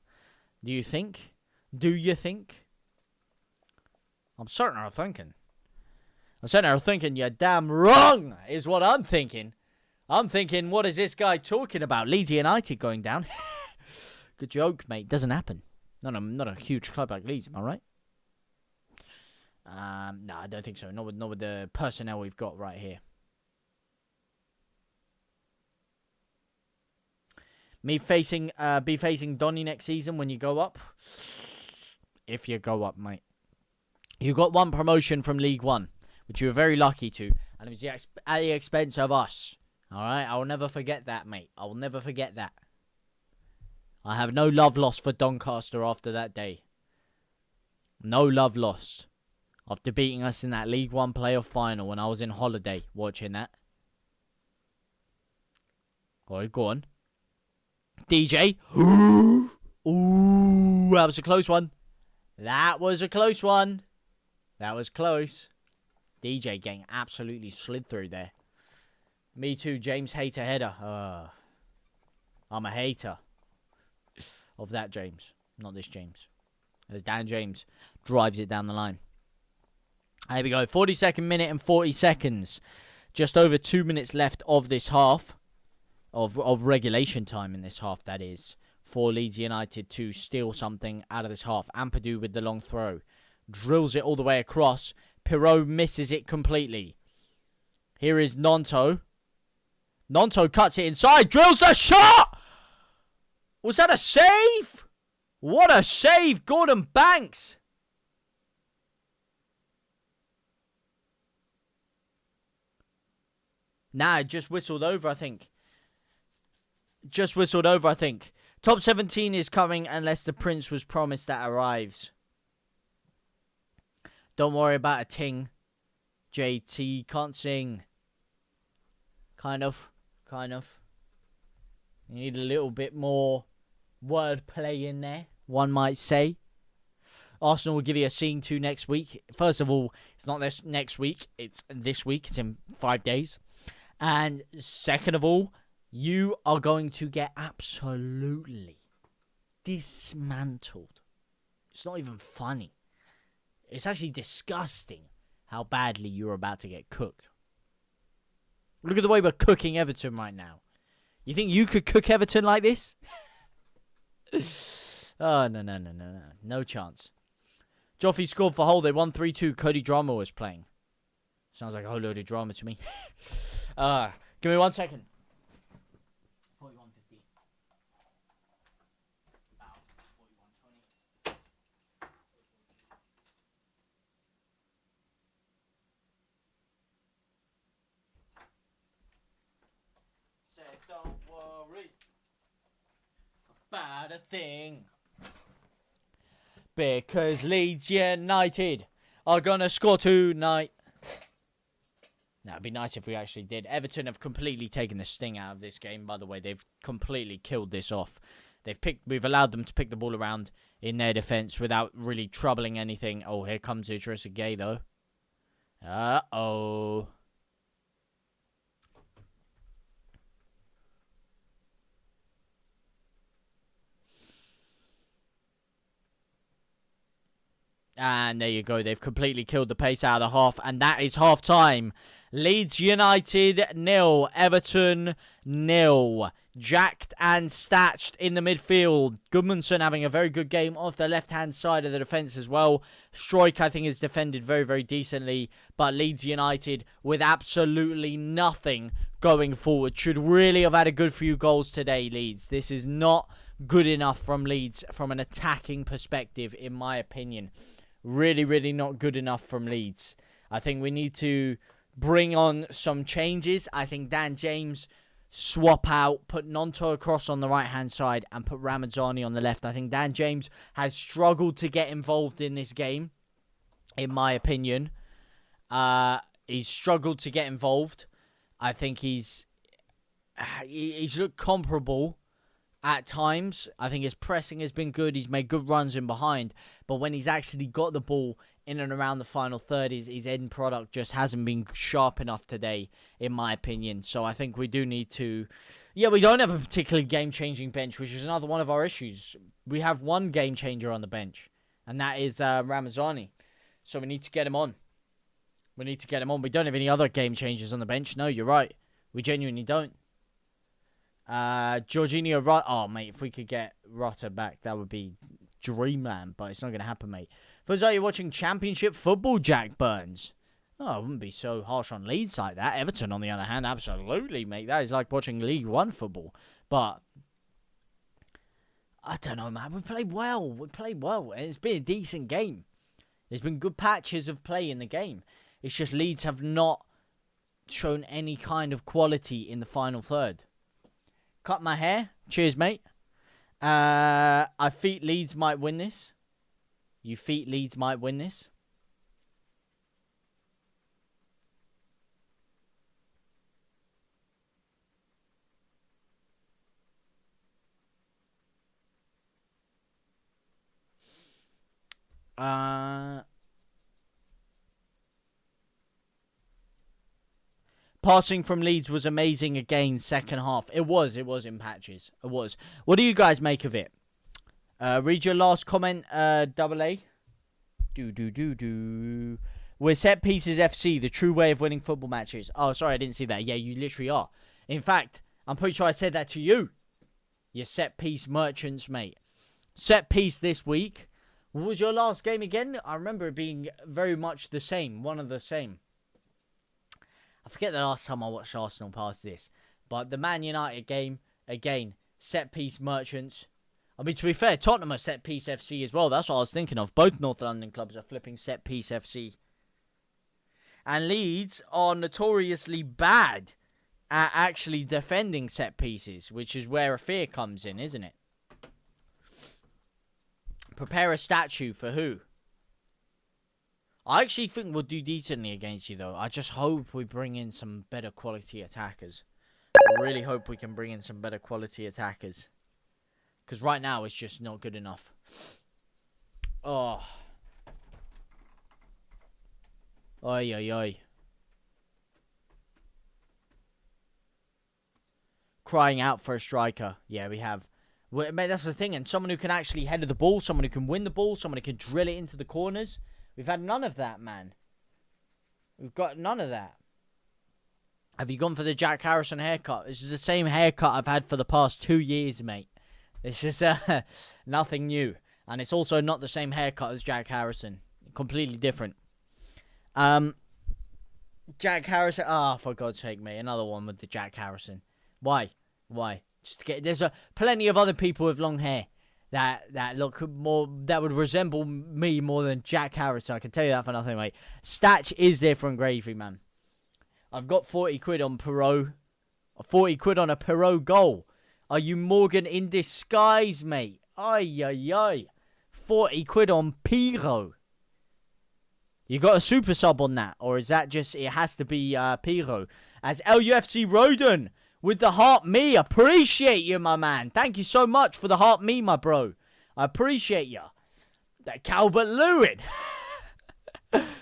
Do you think? Do you think? I'm certain of thinking. I'm certain of thinking you're damn wrong, is what I'm thinking. I'm thinking, what is this guy talking about? Leeds United going down? Good joke, mate. Doesn't happen. Not a huge club like Leeds, am I right? No, I don't think so. Not with the personnel we've got right here. Be facing Donny next season when you go up. If you go up, mate. You got one promotion from League One, which you were very lucky to, and it was at the expense of us. All right, I will never forget that, mate. I will never forget that. I have no love lost for Doncaster after that day. No love lost. After beating us in that League One playoff final when I was in holiday watching that. Alright, go on. DJ. Ooh, that was a close one. That was a close one. That was close. DJ getting absolutely slid through there. Me too, James hater header. I'm a hater of that James, not this James. As Dan James drives it down the line. There we go. 42nd minute and 40 seconds. Just over 2 minutes left of this half. Of regulation time in this half, that is. For Leeds United to steal something out of this half. Ampadu with the long throw. Drills it all the way across. Pirot misses it completely. Here is Nonto. Nonto cuts it inside. Drills the shot! Was that a save? What a save, Gordon Banks. Nah, it just whistled over, I think. Just whistled over, I think. Top 17 is coming unless the Prince was promised that arrives. Don't worry about a ting. JT can't sing. Kind of. You need a little bit more wordplay in there, one might say. Arsenal will give you a scene to next week. First of all, it's not this next week. It's this week. It's in 5 days. And second of all, you are going to get absolutely dismantled. It's not even funny. It's actually disgusting how badly you're about to get cooked. Look at the way we're cooking Everton right now. You think you could cook Everton like this? Oh, no. No chance. Joffrey scored for Hull. They won 3-2. Cody Drama was playing. Sounds like a whole load of drama to me. Give me 1 second. 41:15. About 41:20. Said don't worry about a thing. Because Leeds United are going to score tonight. Now, it'd be nice if we actually did. Everton have completely taken the sting out of this game, by the way. They've completely killed this off. We've allowed them to pick the ball around in their defence without really troubling anything. Oh, here comes Idrissa Gueye, though. Uh-oh. And there you go. They've completely killed the pace out of the half. And that is half time. Leeds United 0. Everton 0. Jacked and Statched in the midfield. Gudmundsson having a very good game off the left-hand side of the defence as well. Struijk, I think, is defended very, very decently. But Leeds United with absolutely nothing going forward. Should really have had a good few goals today, Leeds. This is not good enough from Leeds from an attacking perspective, in my opinion. Really, really not good enough from Leeds. I think we need to bring on some changes. I think Dan James swap out, put Nonto across on the right-hand side and put Ramazani on the left. I think Dan James has struggled to get involved in this game, in my opinion. He's struggled to get involved. I think he's looked comparable at times. I think his pressing has been good. He's made good runs in behind. But when he's actually got the ball in and around the final third, his end product just hasn't been sharp enough today, in my opinion. So I think we do need to... Yeah, we don't have a particularly game-changing bench, which is another one of our issues. We have one game-changer on the bench, and that is Ramazani. So we need to get him on. We need to get him on. We don't have any other game-changers on the bench. No, you're right. We genuinely don't. Jorginho, oh mate, if we could get Rutter back, that would be dreamland, but it's not going to happen, mate. Feels like you're watching Championship football, Jack Burns. Oh, I wouldn't be so harsh on Leeds like that. Everton, on the other hand, absolutely, mate. That is like watching League One football. But I don't know, man. We played well. It's been a decent game. There's been good patches of play in the game. It's just Leeds have not shown any kind of quality in the final third. Cut my hair. Cheers, mate. I think Leeds might win this. You think Leeds might win this? Passing from Leeds was amazing again, second half. It was in patches. It was. What do you guys make of it? Read your last comment, double A. We're set pieces FC, the true way of winning football matches. Oh, sorry, I didn't see that. Yeah, you literally are. In fact, I'm pretty sure I said that to you. You set piece merchants, mate. Set piece this week. What was your last game again? I remember it being very much the same. One of the same. I forget the last time I watched Arsenal past this. But the Man United game, again, set-piece merchants. I mean, to be fair, Tottenham are set-piece FC as well. That's what I was thinking of. Both North London clubs are flipping set-piece FC. And Leeds are notoriously bad at actually defending set-pieces, which is where a fear comes in, isn't it? Prepare a statue for who? I actually think we'll do decently against you, though. I just hope we bring in some better quality attackers. I really hope we can bring in some better quality attackers. Because right now, it's just not good enough. Oh. Oi, oi, oi. Crying out for a striker. Yeah, we have. Mate, that's the thing. And someone who can actually head the ball. Someone who can win the ball. Someone who can drill it into the corners. We've had none of that, man. We've got none of that. Have you gone for the Jack Harrison haircut? This is the same haircut I've had for the past 2 years, mate. This is nothing new. And it's also not the same haircut as Jack Harrison. Completely different. Jack Harrison. Ah, for God's sake, mate. Another one with the Jack Harrison. Why? Just to get. There's plenty of other people with long hair that look more, that would resemble me more than Jack Harrison. I can tell you that for nothing, mate. Statch is different gravy, man. I've got 40 quid on Perot. 40 quid on a Perot goal. Are you Morgan in disguise, mate? Ay, ay, ay. 40 quid on Piro. You got a super sub on that? Or is that just, it has to be Piro? As LUFC Roden with the heart me. Appreciate you, my man. Thank you so much for the heart me, my bro. I appreciate you. That Calvert Lewin.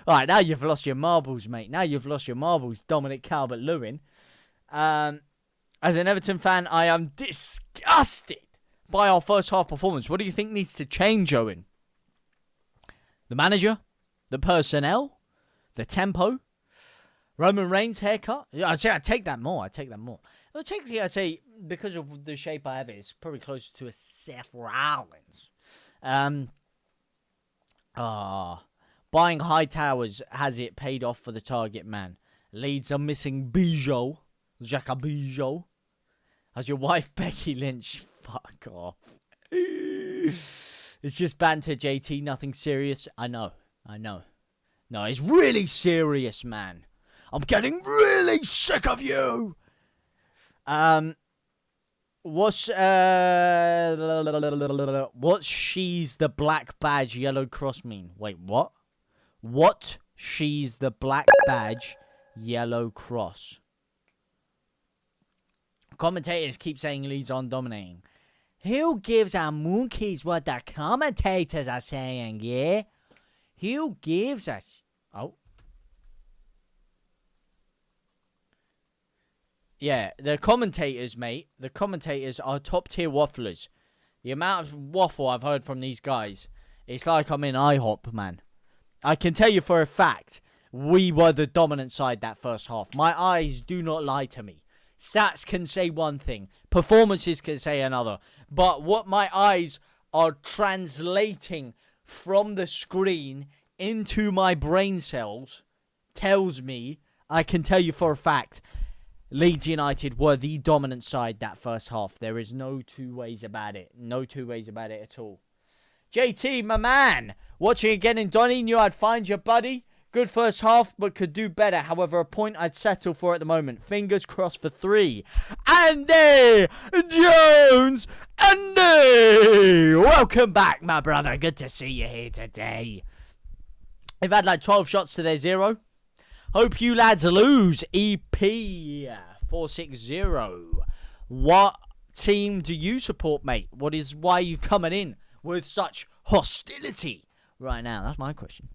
Alright, now you've lost your marbles, mate. Now you've lost your marbles, Dominic Calvert Lewin. As an Everton fan, I am disgusted by our first half performance. What do you think needs to change, Owen? The manager? The personnel? The tempo? Roman Reigns' haircut? I'd say I'd take that more. Well, technically, I'd say, because of the shape I have, it's probably closer to a Seth Rollins. Buying high towers has it paid off for the target man. Leeds are missing Bijou. Xhaka Bijou. As your wife, Becky Lynch. Fuck off. It's just banter, JT. Nothing serious. I know. No, it's really serious, man. I'm getting really sick of you. What's she's the black badge yellow cross mean? Wait, what? What she's the black badge yellow cross? Commentators keep saying Leeds aren't dominating. Who gives a monkeys what the commentators are saying, yeah? Who gives us... Oh. Yeah, the commentators, mate. The commentators are top-tier wafflers. The amount of waffle I've heard from these guys, it's like I'm in IHOP, man. I can tell you for a fact, we were the dominant side that first half. My eyes do not lie to me. Stats can say one thing. Performances can say another. But what my eyes are translating from the screen into my brain cells tells me, I can tell you for a fact, Leeds United were the dominant side that first half. There is no two ways about it. No two ways about it at all. JT, my man, watching again in Donny, knew I'd find you, buddy. Good first half, but could do better. However, a point I'd settle for at the moment. Fingers crossed for 3. Andy Jones! Andy! Welcome back, my brother. Good to see you here today. I've had like 12 shots to their 0. Hope you lads lose. EP460. What team do you support, mate? Why are you coming in with such hostility right now? That's my question.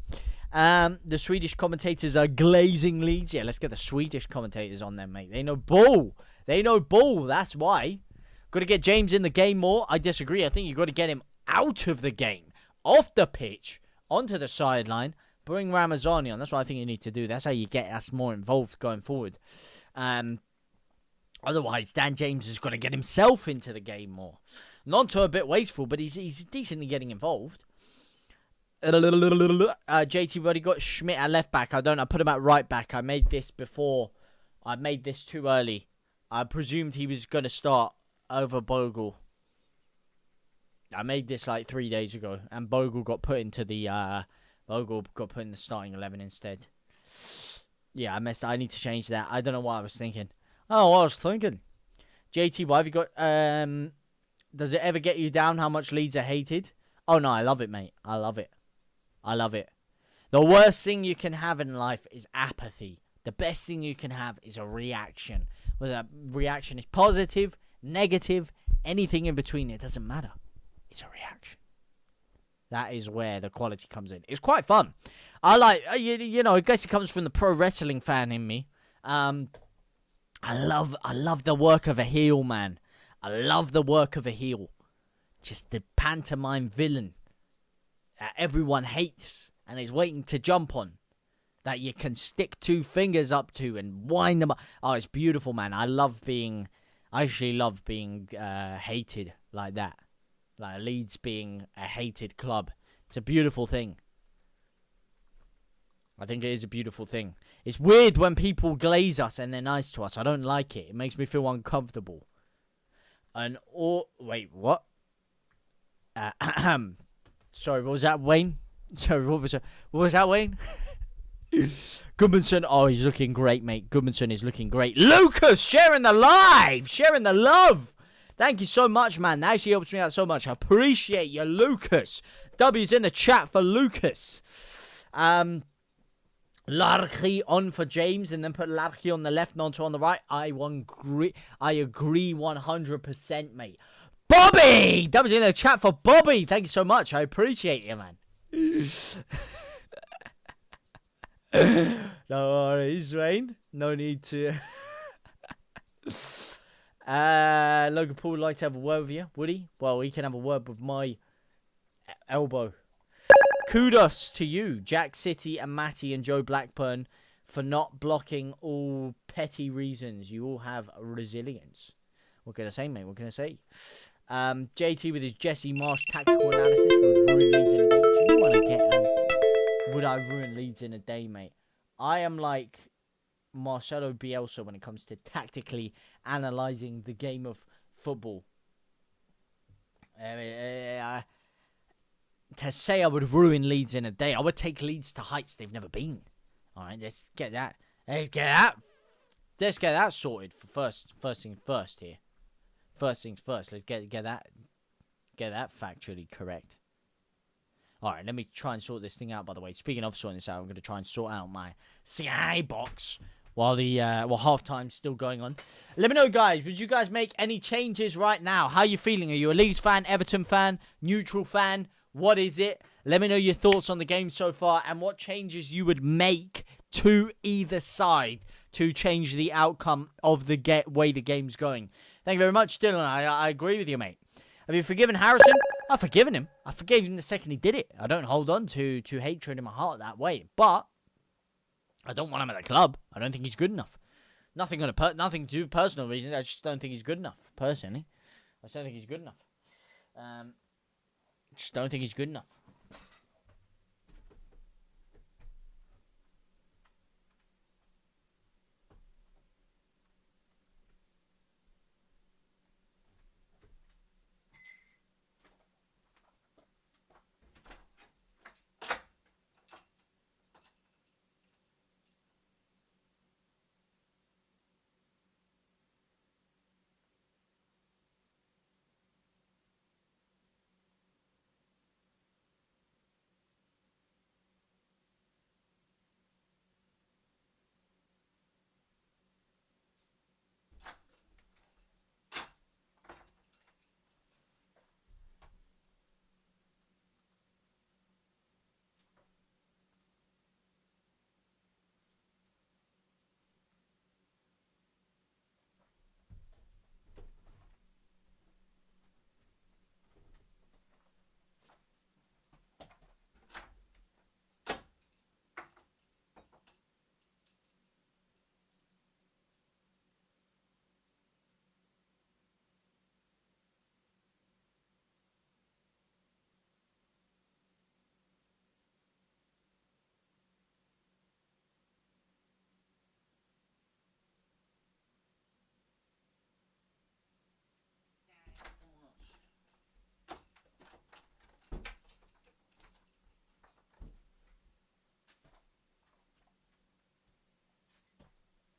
The Swedish commentators are glazing Leeds. Yeah, let's get the Swedish commentators on them, mate. They know ball. That's why. Got to get James in the game more. I disagree. I think you got to get him out of the game, off the pitch, onto the sideline. Bring Ramazani on. That's what I think you need to do. That's how you get us more involved going forward. Otherwise, Dan James has got to get himself into the game more. Nonto a bit wasteful, but he's decently getting involved. JT already got Schmidt at left back. I put him at right back. I made this before. I made this too early. I presumed he was going to start over Bogle. I made this like 3 days ago, and Bogle got put into the starting 11 instead. Yeah, I messed. I need to change that. I don't know what I was thinking. JT, why have you got? Does it ever get you down how much Leeds are hated? Oh no, I love it, mate. I love it. The worst thing you can have in life is apathy. The best thing you can have is a reaction. Whether that reaction is positive, negative, anything in between, it doesn't matter. It's a reaction. That is where the quality comes in. It's quite fun. I like, I guess it comes from the pro wrestling fan in me. I love the work of a heel, man. I love the work of a heel. Just the pantomime villain that everyone hates and is waiting to jump on. That you can stick 2 fingers up to and wind them up. Oh, it's beautiful, man. I actually love being hated like that. Like Leeds being a hated club. It's a beautiful thing. I think it is a beautiful thing. It's weird when people glaze us and they're nice to us. I don't like it. It makes me feel uncomfortable. Wait, what? Sorry, what was that, Wayne? Sorry, what was that, Wayne? Goodmanson, oh, he's looking great, mate. Goodmanson is looking great. Lucas, sharing the live, sharing the love. Thank you so much, man. That actually helps me out so much. I appreciate you, Lucas. W's in the chat for Lucas. Larky on for James, and then put Larky on the left, Nonto on the right. I agree 100%, mate. Bobby! W's in the chat for Bobby. Thank you so much. I appreciate you, man. No worries, Rain. No need to. Logan Paul would like to have a word with you. Would he? Well, he can have a word with my elbow. Kudos to you, Jack City and Matty and Joe Blackburn, for not blocking all petty reasons. You all have resilience. What can I say, mate? What can I say? JT with his Jesse Marsh tactical analysis would ruin Leeds in a day. Do you want to get would I ruin Leeds in a day, mate? I am like Marcelo Bielsa when it comes to tactically analysing the game of football. To say I would ruin Leeds in a day, I would take Leeds to heights they've never been. All right, let's get that. Let's get that sorted for first things first here. First things first. Let's get that factually correct. All right, let me try and sort this thing out. By the way, speaking of sorting this out, I'm going to try and sort out my CI box while halftime's still going on. Let me know, guys. Would you guys make any changes right now? How are you feeling? Are you a Leeds fan, Everton fan, neutral fan? What is it? Let me know your thoughts on the game so far and what changes you would make to either side to change the outcome of the way the game's going. Thank you very much, Dylan. I agree with you, mate. Have you forgiven Harrison? I've forgiven him. I forgave him the second he did it. I don't hold on to hatred in my heart that way. But I don't want him at the club. I don't think he's good enough. Nothing to do with personal reasons. I just don't think he's good enough, personally. I just don't think he's good enough. Just don't think he's good enough.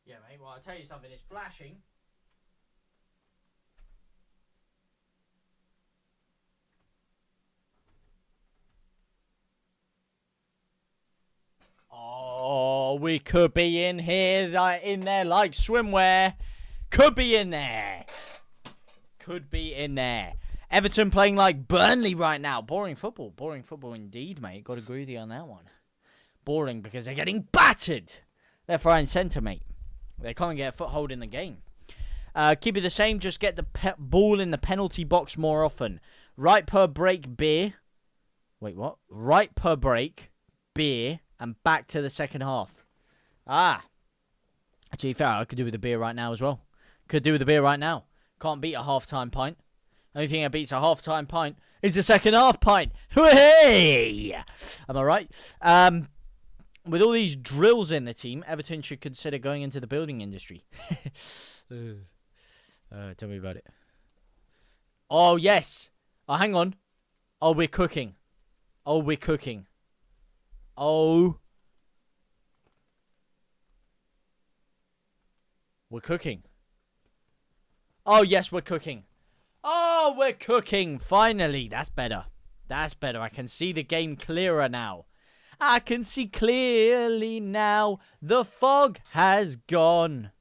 Yeah, mate. Well, I'll tell you something. It's flashing. Oh, we could be in here, in there like swimwear. Could be in there. Could be in there. Everton playing like Burnley right now. Boring football. Boring football indeed, mate. Got to agree with you on that one. Boring because they're getting battered. Left, right, and centre, mate. They can't get a foothold in the game. Keep it the same. Just get the ball in the penalty box more often. Right per break, beer. Wait, what? Right per break, beer, and back to the second half. Actually, fair. I could do with a beer right now as well. Could do with a beer right now. Can't beat a half-time pint. Only thing that beats a half-time pint is the second half pint. Hey! Am I right? With all these drills in the team, Everton should consider going into the building industry. Tell me about it. Oh, yes. Oh, hang on. Oh, we're cooking. Oh, we're cooking. Oh. We're cooking. Oh, yes, we're cooking. Oh, we're cooking. Finally. That's better. That's better. I can see the game clearer now. I can see clearly now. The fog has gone.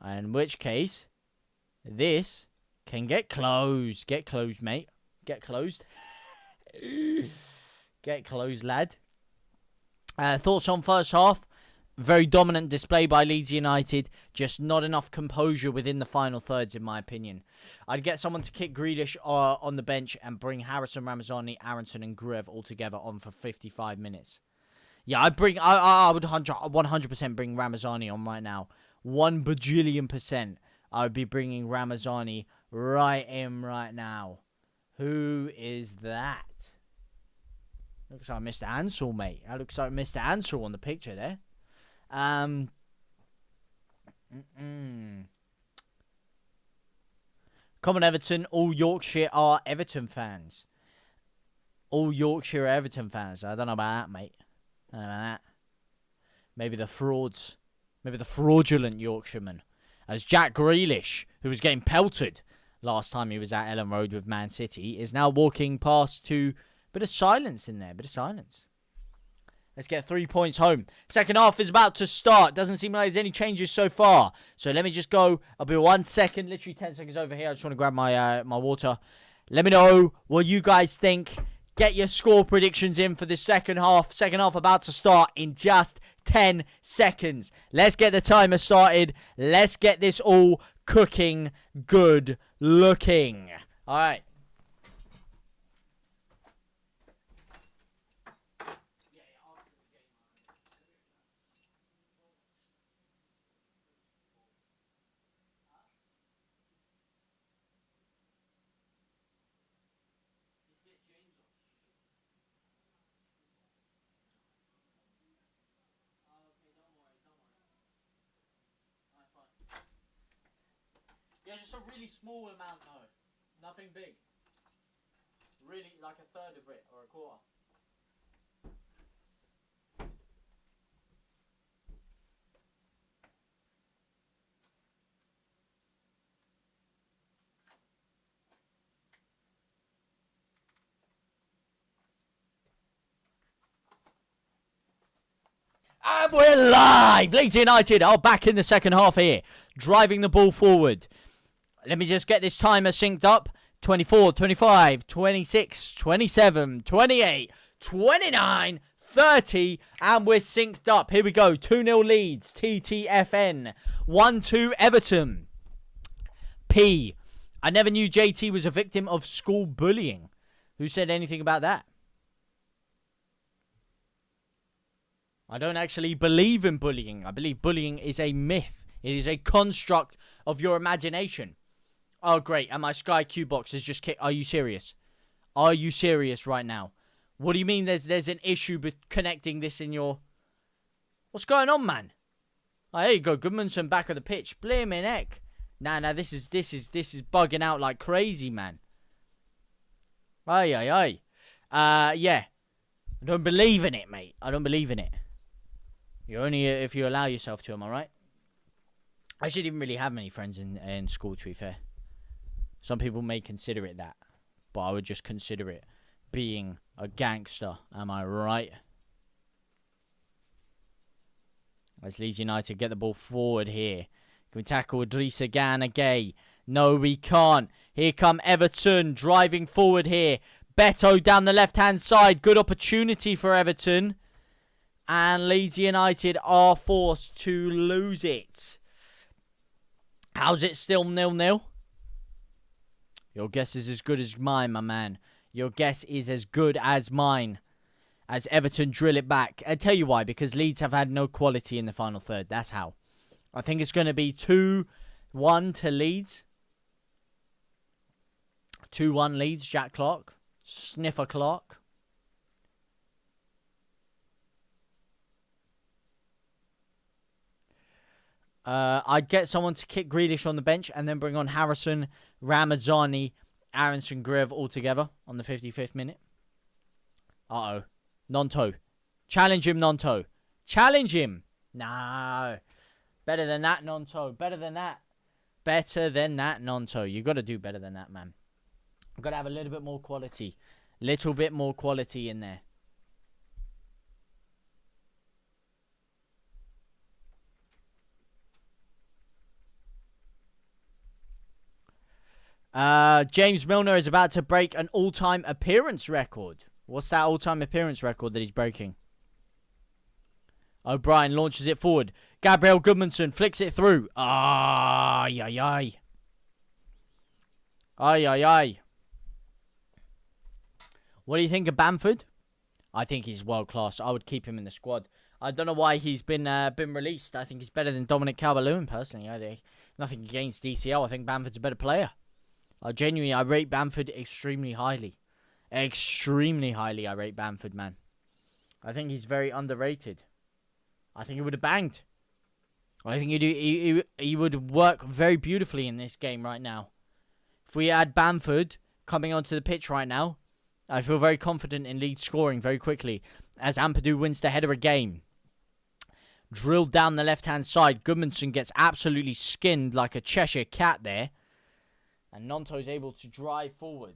In which case, this can get closed. Get closed, mate. Get closed. Get closed, lad. Thoughts on first half? Very dominant display by Leeds United. Just not enough composure within the final thirds, in my opinion. I'd get someone to kick Grealish on the bench and bring Harrison, Ramazani, Aronson, and Gruev all together on for 55 minutes. Yeah, I would 100% bring Ramazani on right now. 1 bajillion%. I would be bringing Ramazani right in right now. Who is that? Looks like Mr. Ansel, mate. That looks like Mr. Ansel on the picture there. Come on, Everton. All Yorkshire are Everton fans. All Yorkshire are Everton fans. I don't know about that, mate. I don't know about that. Maybe the frauds. Maybe the fraudulent Yorkshiremen. As Jack Grealish, who was getting pelted last time he was at Ellen Road with Man City, is now walking past to... Bit of silence in there. Bit of silence. Let's get 3 points home. Second half is about to start. Doesn't seem like there's any changes so far. So let me just go. I'll be 1 second. Literally 10 seconds over here. I just want to grab my my water. Let me know what you guys think. Get your score predictions in for the second half. Second half about to start in just 10 seconds. Let's get the timer started. Let's get this all cooking good looking. All right. Yeah, just a really small amount though. Nothing big. Really, like a third of it or a quarter. And we're live! Leeds United are back in the second half here. Driving the ball forward. Let me just get this timer synced up. 24, 25, 26, 27, 28, 29, 30. And we're synced up. Here we go. 2-0 Leeds. TTFN. 1-2 Everton. P. I never knew JT was a victim of school bullying. Who said anything about that? I don't actually believe in bullying. I believe bullying is a myth. It is a construct of your imagination. Oh, great. And my Sky Q box is just... Are you serious? Are you serious right now? What do you mean there's an issue with connecting this in your... What's going on, man? Oh, there you go. Goodmanson back of the pitch. Blimmin' heck. Nah, this is bugging out like crazy, man. Aye. Yeah. I don't believe in it, mate. I don't believe in it. You're only if you allow yourself to, am I right? I actually didn't really have many friends in school, to be fair. Some people may consider it that. But I would just consider it being a gangster. Am I right? Let's Leeds United get the ball forward here. Can we tackle Idrissa Gana Gay? No, we can't. Here come Everton driving forward here. Beto down the left-hand side. Good opportunity for Everton. And Leeds United are forced to lose it. How's it still 0-0? Your guess is as good as mine, my man. Your guess is as good as mine. As Everton drill it back. I tell you why. Because Leeds have had no quality in the final third. That's how. I think it's going to be 2-1 to Leeds. 2-1 Leeds. Jack Clark. Sniffer Clark. I'd get someone to kick Grealish on the bench and then bring on Harrison, Ramazani, Aronson, Gruev all together on the 55th minute. Uh-oh. Nonto. Challenge him, Nonto. Challenge him. No. Better than that, Nonto. Better than that. Better than that, Nonto. You got to do better than that, man. Got to have a little bit more quality. Little bit more quality in there. James Milner is about to break an all-time appearance record. What's that all-time appearance record that he's breaking? O'Brien launches it forward. Gabriel Goodmanson flicks it through. Ay, ay, ay. Ay, ay, ay. What do you think of Bamford? I think he's world class. I would keep him in the squad. I don't know why he's been released. I think he's better than Dominic Calvert-Lewin personally. I think nothing against DCL. I think Bamford's a better player. Genuinely, I rate Bamford extremely highly. Extremely highly, I rate Bamford, man. I think he's very underrated. I think he would have banged. I think he would work very beautifully in this game right now. If we had Bamford coming onto the pitch right now, I feel very confident in Leeds scoring very quickly as Ampadu wins the header again. Drilled down the left-hand side. Goodmanson gets absolutely skinned like a Cheshire cat there. And Nonto's able to drive forward.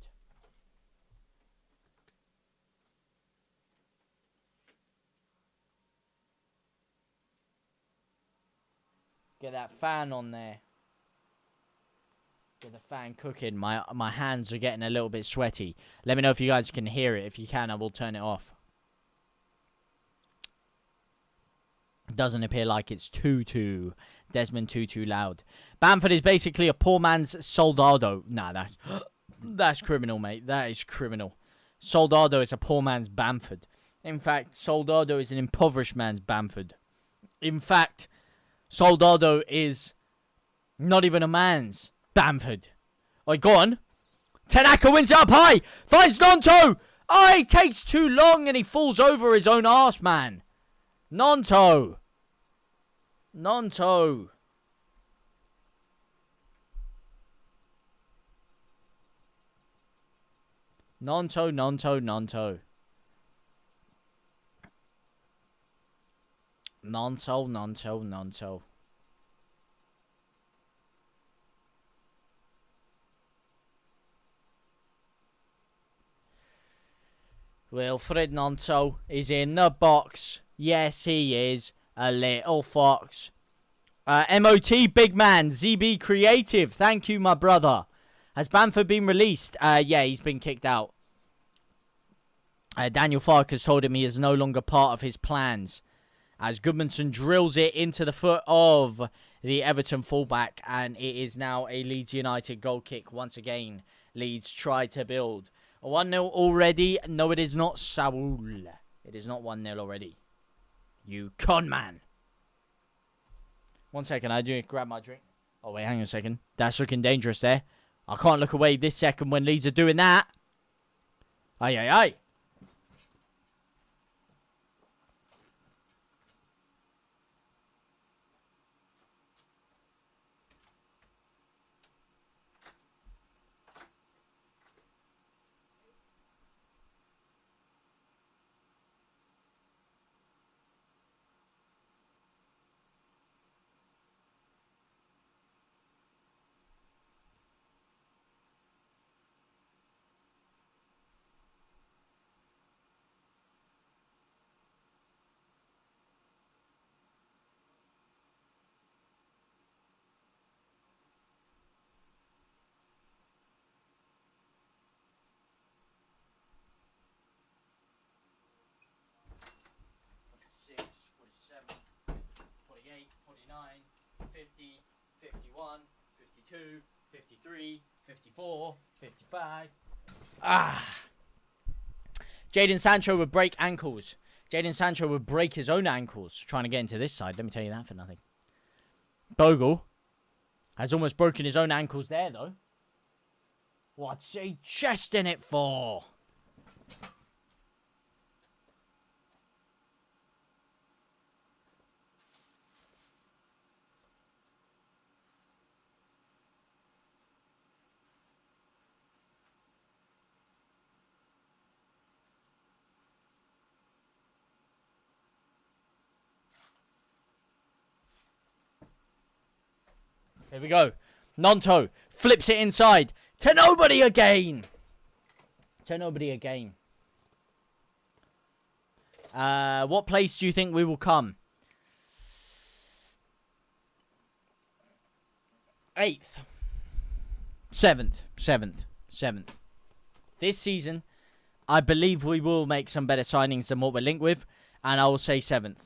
Get that fan on there. Get the fan cooking. My hands are getting a little bit sweaty. Let me know if you guys can hear it. If you can, I will turn it off. Doesn't appear like it's too Desmond too loud. Bamford is basically a poor man's Soldado. Nah, that's criminal, mate. That is criminal. Soldado is a poor man's Bamford. In fact, Soldado is an impoverished man's Bamford. In fact, Soldado is not even a man's Bamford. Alright, go on. Tanaka wins it up high. Finds Nonto. Oh, he takes too long and he falls over his own arse, man. Nonto. Nonto. Nonto, Nonto, Nonto. Nonto, Nonto, Nonto. Wilfred Nonto is in the box. Yes, he is. A little fox. MOT, big man. ZB Creative. Thank you, my brother. Has Bamford been released? Yeah, he's been kicked out. Daniel Farkas told him he is no longer part of his plans. As Goodmanson drills it into the foot of the Everton fullback. And it is now a Leeds United goal kick. Once again, Leeds try to build. 1-0 already. No, it is not, Saul. It is not 1-0 already. You con man. 1 second, I do grab my drink. Oh, wait, hang on a second. That's looking dangerous there. I can't look away this second when Leeds are doing that. Aye, aye, aye. $50, $51, $52, $53, $54, $55. Jadon Sancho would break ankles. Jadon Sancho would break his own ankles trying to get into this side. Let me tell you that for nothing. Bogle has almost broken his own ankles there, though. What's he chesting it for? Here we go. Nonto flips it inside to nobody again. Tell nobody a game. What place do you think we will come? 8th. 7th. This season, I believe we will make some better signings than what we're linked with, and I will say 7th.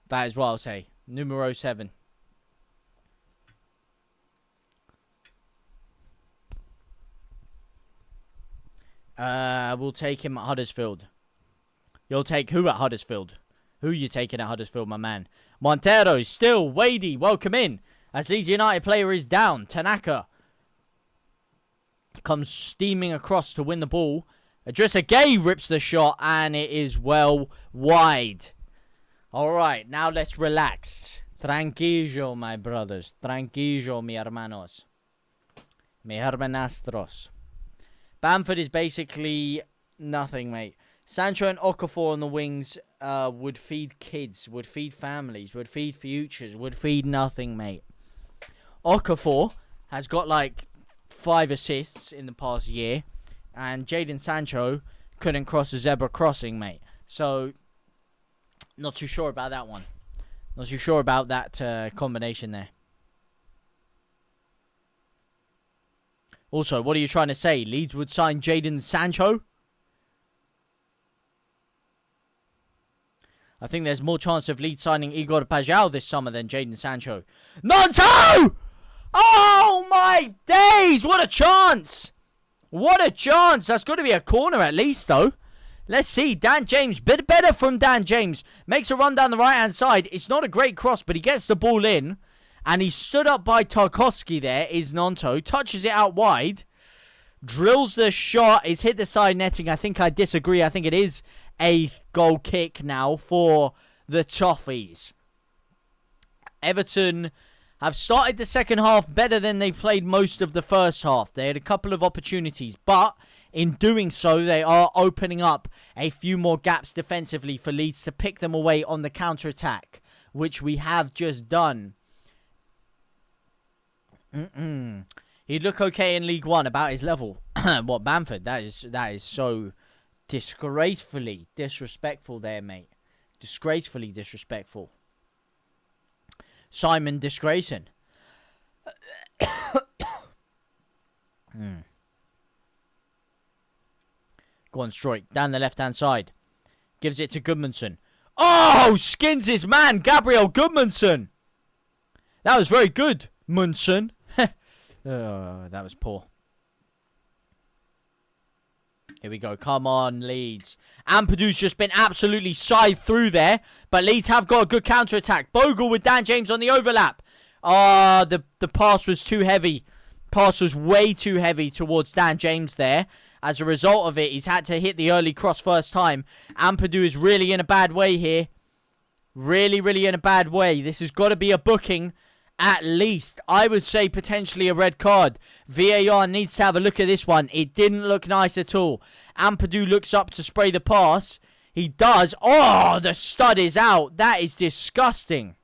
That is what I'll say. Numero 7. We'll take him at Huddersfield. You'll take who at Huddersfield? Who you taking at Huddersfield, my man? Montero, still, Wadey, welcome in. As Leeds United player is down. Tanaka comes steaming across to win the ball. Adrissa Gay rips the shot, and it is well wide. Alright, now let's relax. Tranquillo, my brothers. Tranquillo, mi hermanos. Mi hermanastros. Bamford is basically nothing, mate. Sancho and Okafor on the wings would feed kids, would feed families, would feed futures, would feed nothing, mate. Okafor has got like 5 assists in the past year, and Jadon Sancho couldn't cross a zebra crossing, mate. So, not too sure about that one. Not too sure about that combination there. Also, what are you trying to say? Leeds would sign Jadon Sancho? I think there's more chance of Leeds signing Igor Pajau this summer than Jadon Sancho. Nonto! Oh my days! What a chance! What a chance! That's got to be a corner at least, though. Let's see. Dan James. Bit better from Dan James. Makes a run down the right-hand side. It's not a great cross, but he gets the ball in. And he stood up by Tarkowski there, is Nonto. Touches it out wide. Drills the shot. It's hit the side netting. I think I disagree. I think it is a goal kick now for the Toffees. Everton have started the second half better than they played most of the first half. They had a couple of opportunities, but in doing so, they are opening up a few more gaps defensively for Leeds to pick them away on the counter-attack, which we have just done. He'd look okay in League One, about his level. What, Bamford? That is so disgracefully disrespectful there, mate. Disgracefully disrespectful. Simon Disgrayson. Go on, Stroik. Down the left-hand side. Gives it to Goodmanson. Oh! Skins his man, Gabriel Goodmanson. That was very good, Munson. Oh, that was poor. Here we go. Come on, Leeds. Ampadu's just been absolutely scythed through there. But Leeds have got a good counter-attack. Bogle with Dan James on the overlap. Ah, the pass was too heavy. Pass was way too heavy towards Dan James there. As a result of it, he's had to hit the early cross first time. Ampadu is really in a bad way here. Really, really in a bad way. This has got to be a booking. At least, I would say potentially a red card. VAR needs to have a look at this one. It didn't look nice at all. Ampadu looks up to spray the pass. He does. Oh, the stud is out. That is disgusting.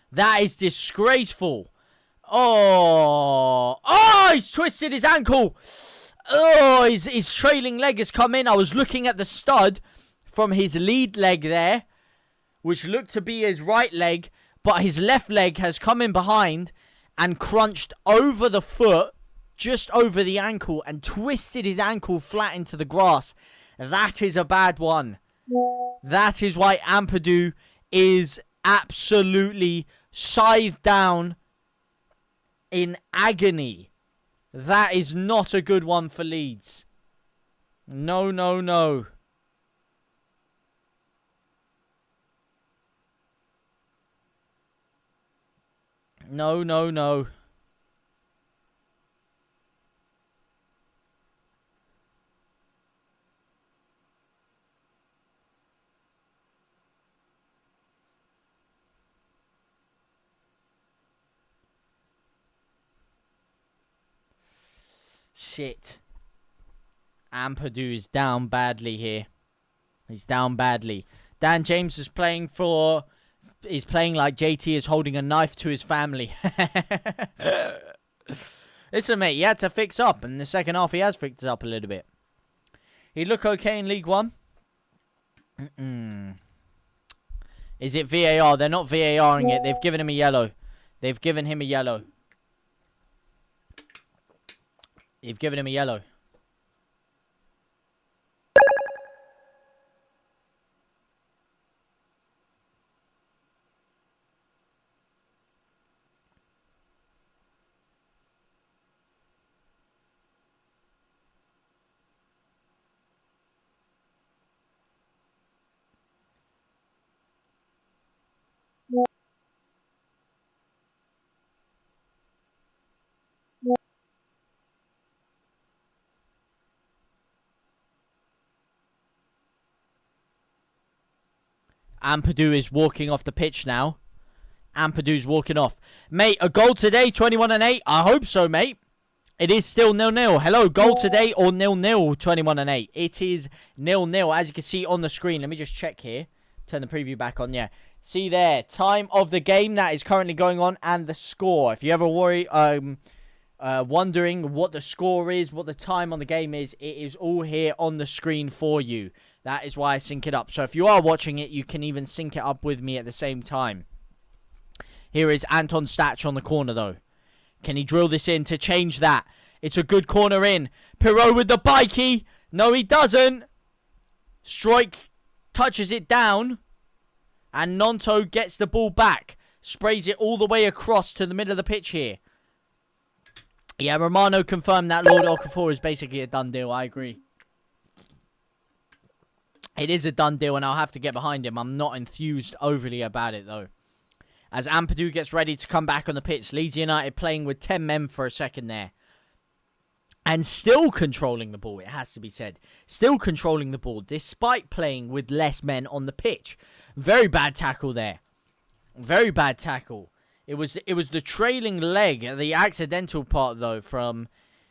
That is disgraceful. Oh, he's twisted his ankle. Oh, his trailing leg has come in. I was looking at the stud from his lead leg there, which looked to be his right leg. But his left leg has come in behind and crunched over the foot, just over the ankle, and twisted his ankle flat into the grass. That is a bad one. That is why Ampadu is absolutely scythed down in agony. That is not a good one for Leeds. No, no, no. No, no, no. Shit. Ampadu is down badly here. He's down badly. Dan James is playing for... He's playing like JT is holding a knife to his family. Listen, mate, he had to fix up. In the second half, he has fixed up a little bit. He look okay in League One. Is it VAR? They're not VARing it. They've given him a yellow. They've given him a yellow. They've given him a yellow. Ampadu is walking off the pitch now. Ampadu's walking off. Mate, a goal today, 21-8. I hope so, mate. It is still 0-0. Hello, goal today or 0-0, 21-8. It is 0-0, as you can see on the screen. Let me just check here. Turn the preview back on, yeah. See there, time of the game that is currently going on and the score. If you ever wondering what the score is, what the time on the game is, it is all here on the screen for you. That is why I sync it up. So if you are watching it, you can even sync it up with me at the same time. Here is Anton Stach on the corner, though. Can he drill this in to change that? It's a good corner in. Pirot with the bikey. No, he doesn't. Strike touches it down. And Nonto gets the ball back. Sprays it all the way across to the middle of the pitch here. Yeah, Romano confirmed that Lord Okafor is basically a done deal. I agree. It is a done deal, and I'll have to get behind him. I'm not enthused overly about it, though. As Ampadu gets ready to come back on the pitch, Leeds United playing with 10 men for a second there. And still controlling the ball, it has to be said. Still controlling the ball, despite playing with less men on the pitch. Very bad tackle there. Very bad tackle. It was the trailing leg, the accidental part, though, from...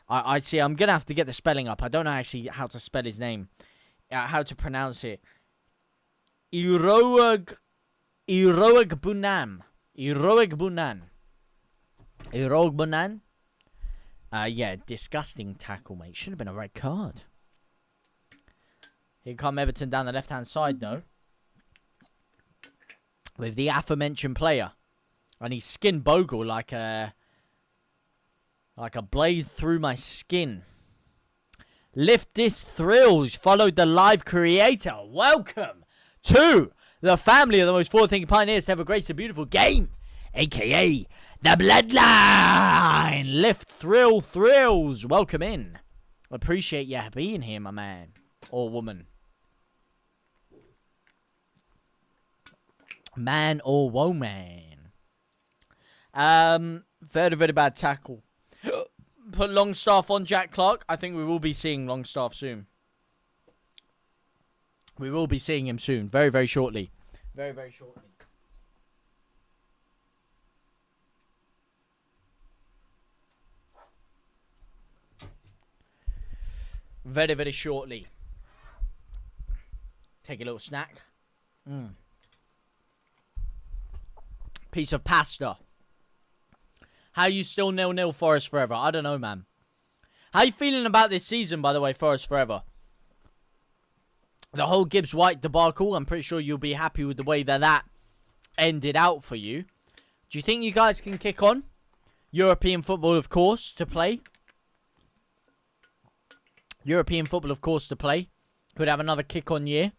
I see, I'm going to have to get the spelling up. I don't know actually how to spell his name. How to pronounce it. Iroeg Bunan. Yeah, disgusting tackle, mate. Should have been a red card. Here come Everton down the left-hand side, though. With the aforementioned player. And he skinned Bogle like a blade through my skin. Lift This Thrills followed the live creator. Welcome to the family of the most forward-thinking pioneers to ever grace a beautiful game, a.k.a. The Bloodline. Lift Thrills. Welcome in. Appreciate you being here, my man. Or woman. Man or woman. Very, very bad tackle. Put Longstaff on Jack Clark. I think we will be seeing Longstaff soon. We will be seeing him soon. Very, very shortly. Very, very shortly. Very, very shortly. Take a little snack. Piece of pasta. How you still 0-0 Forest Forever? I don't know, man. How you feeling about this season, by the way, Forest Forever? The whole Gibbs White debacle, I'm pretty sure you'll be happy with the way that ended out for you. Do you think you guys can kick on? European football, of course, to play. European football, of course, to play. Could have another kick-on year.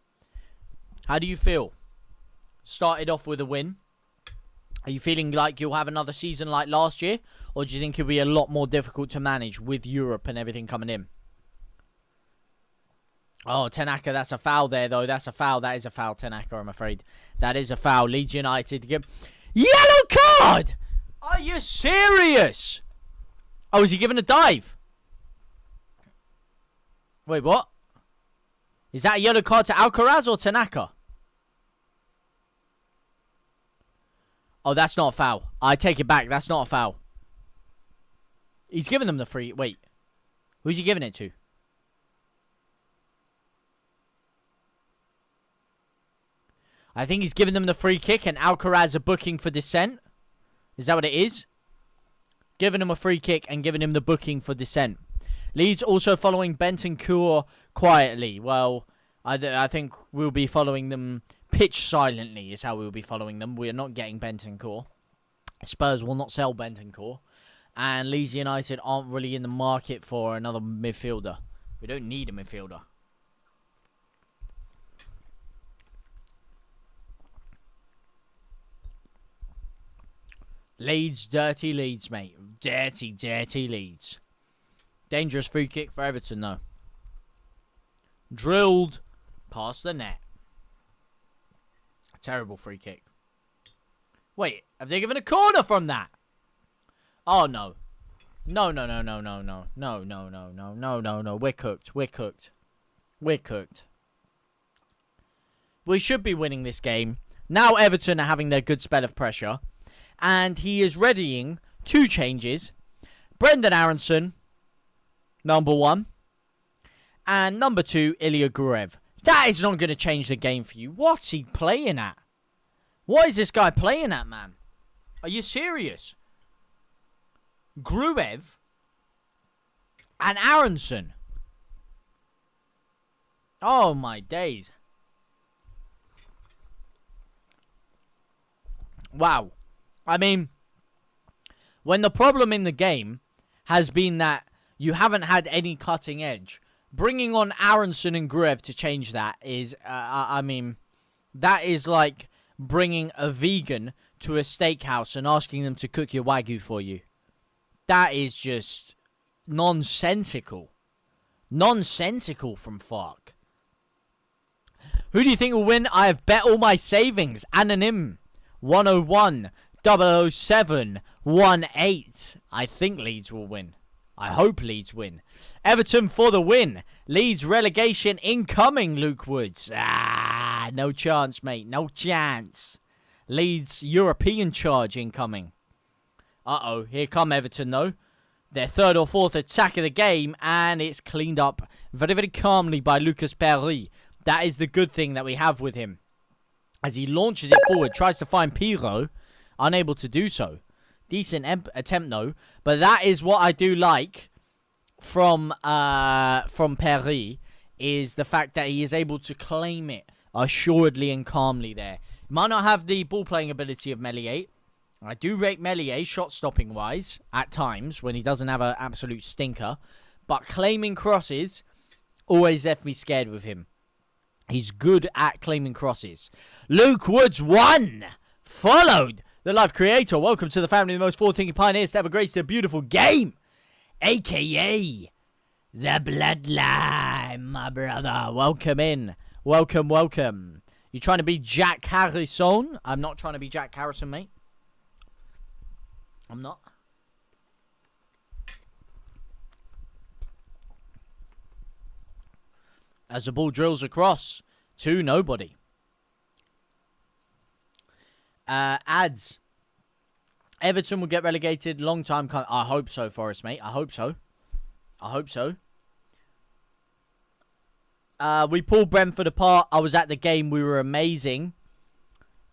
How do you feel? Started off with a win. Are you feeling like you'll have another season like last year? Or do you think it'll be a lot more difficult to manage with Europe and everything coming in? Oh, Tanaka, that's a foul there, though. That's a foul. That is a foul, Tanaka, I'm afraid. That is a foul. Leeds United give... Yellow card! Are you serious? Oh, is he giving a dive? Wait, what? Is that a yellow card to Alcaraz or Tanaka? Oh, that's not a foul. I take it back. That's not a foul. He's giving them the free... Wait. Who's he giving it to? I think he's giving them the free kick and Alcaraz are booking for dissent. Is that what it is? giving him a free kick and giving him the booking for descent. Leeds also following Bentancur quietly. Well, I think we'll be following them pitch silently is how we'll be following them. We are not getting Bentancur. Spurs will not sell Bentancur. And Leeds United aren't really in the market for another midfielder. We don't need a midfielder. Leeds, dirty Leeds, mate. Dirty, dirty Leeds. Dangerous free kick for Everton, though. Drilled past the net. A terrible free kick. Wait, have they given a corner from that? Oh, no. No. We're cooked. We're cooked. We're cooked. We should be winning this game. Now Everton are having their good spell of pressure. And he is readying 2 changes. Brendan Aronson, number 1. And number 2, Ilya Gurev. That is not going to change the game for you. What's he playing at? What is this guy playing at, man? Are you serious? Gruev and Aronson. Oh, my days. Wow. I mean, when the problem in the game has been that you haven't had any cutting edge, bringing on Aronson and Gruev to change that is, I mean, that is like bringing a vegan to a steakhouse and asking them to cook your Wagyu for you. That is just nonsensical. Nonsensical from Fark. Who do you think will win? I have bet all my savings. Anonym 101 007 18. I think Leeds will win. I hope Leeds win. Everton for the win. Leeds relegation incoming, Luke Woods. No chance, mate. No chance. Leeds European charge incoming. Uh-oh. Here come Everton, though. Their 3rd or 4th attack of the game, and it's cleaned up very, very calmly by Lucas Perry. That is the good thing that we have with him. As he launches it forward, tries to find Pirlo, unable to do so. Decent attempt, though. But that is what I do like from Perry, is the fact that he is able to claim it assuredly and calmly there. Might not have the ball-playing ability of Meslier. I do rate Meslier, shot-stopping-wise, at times, when he doesn't have an absolute stinker. But claiming crosses, always left me scared with him. He's good at claiming crosses. Luke Woods 1, followed the live creator. Welcome to the family of the most forward-thinking pioneers to ever grace the beautiful game, a.k.a. the Bloodline, my brother. Welcome in. Welcome, welcome. You trying to be Jack Harrison? I'm not trying to be Jack Harrison, mate. I'm not. As the ball drills across to nobody. Ads. Everton will get relegated. Long time coming. I hope so, Forrest, mate. I hope so. I hope so. We pulled Brentford apart. I was at the game. We were amazing.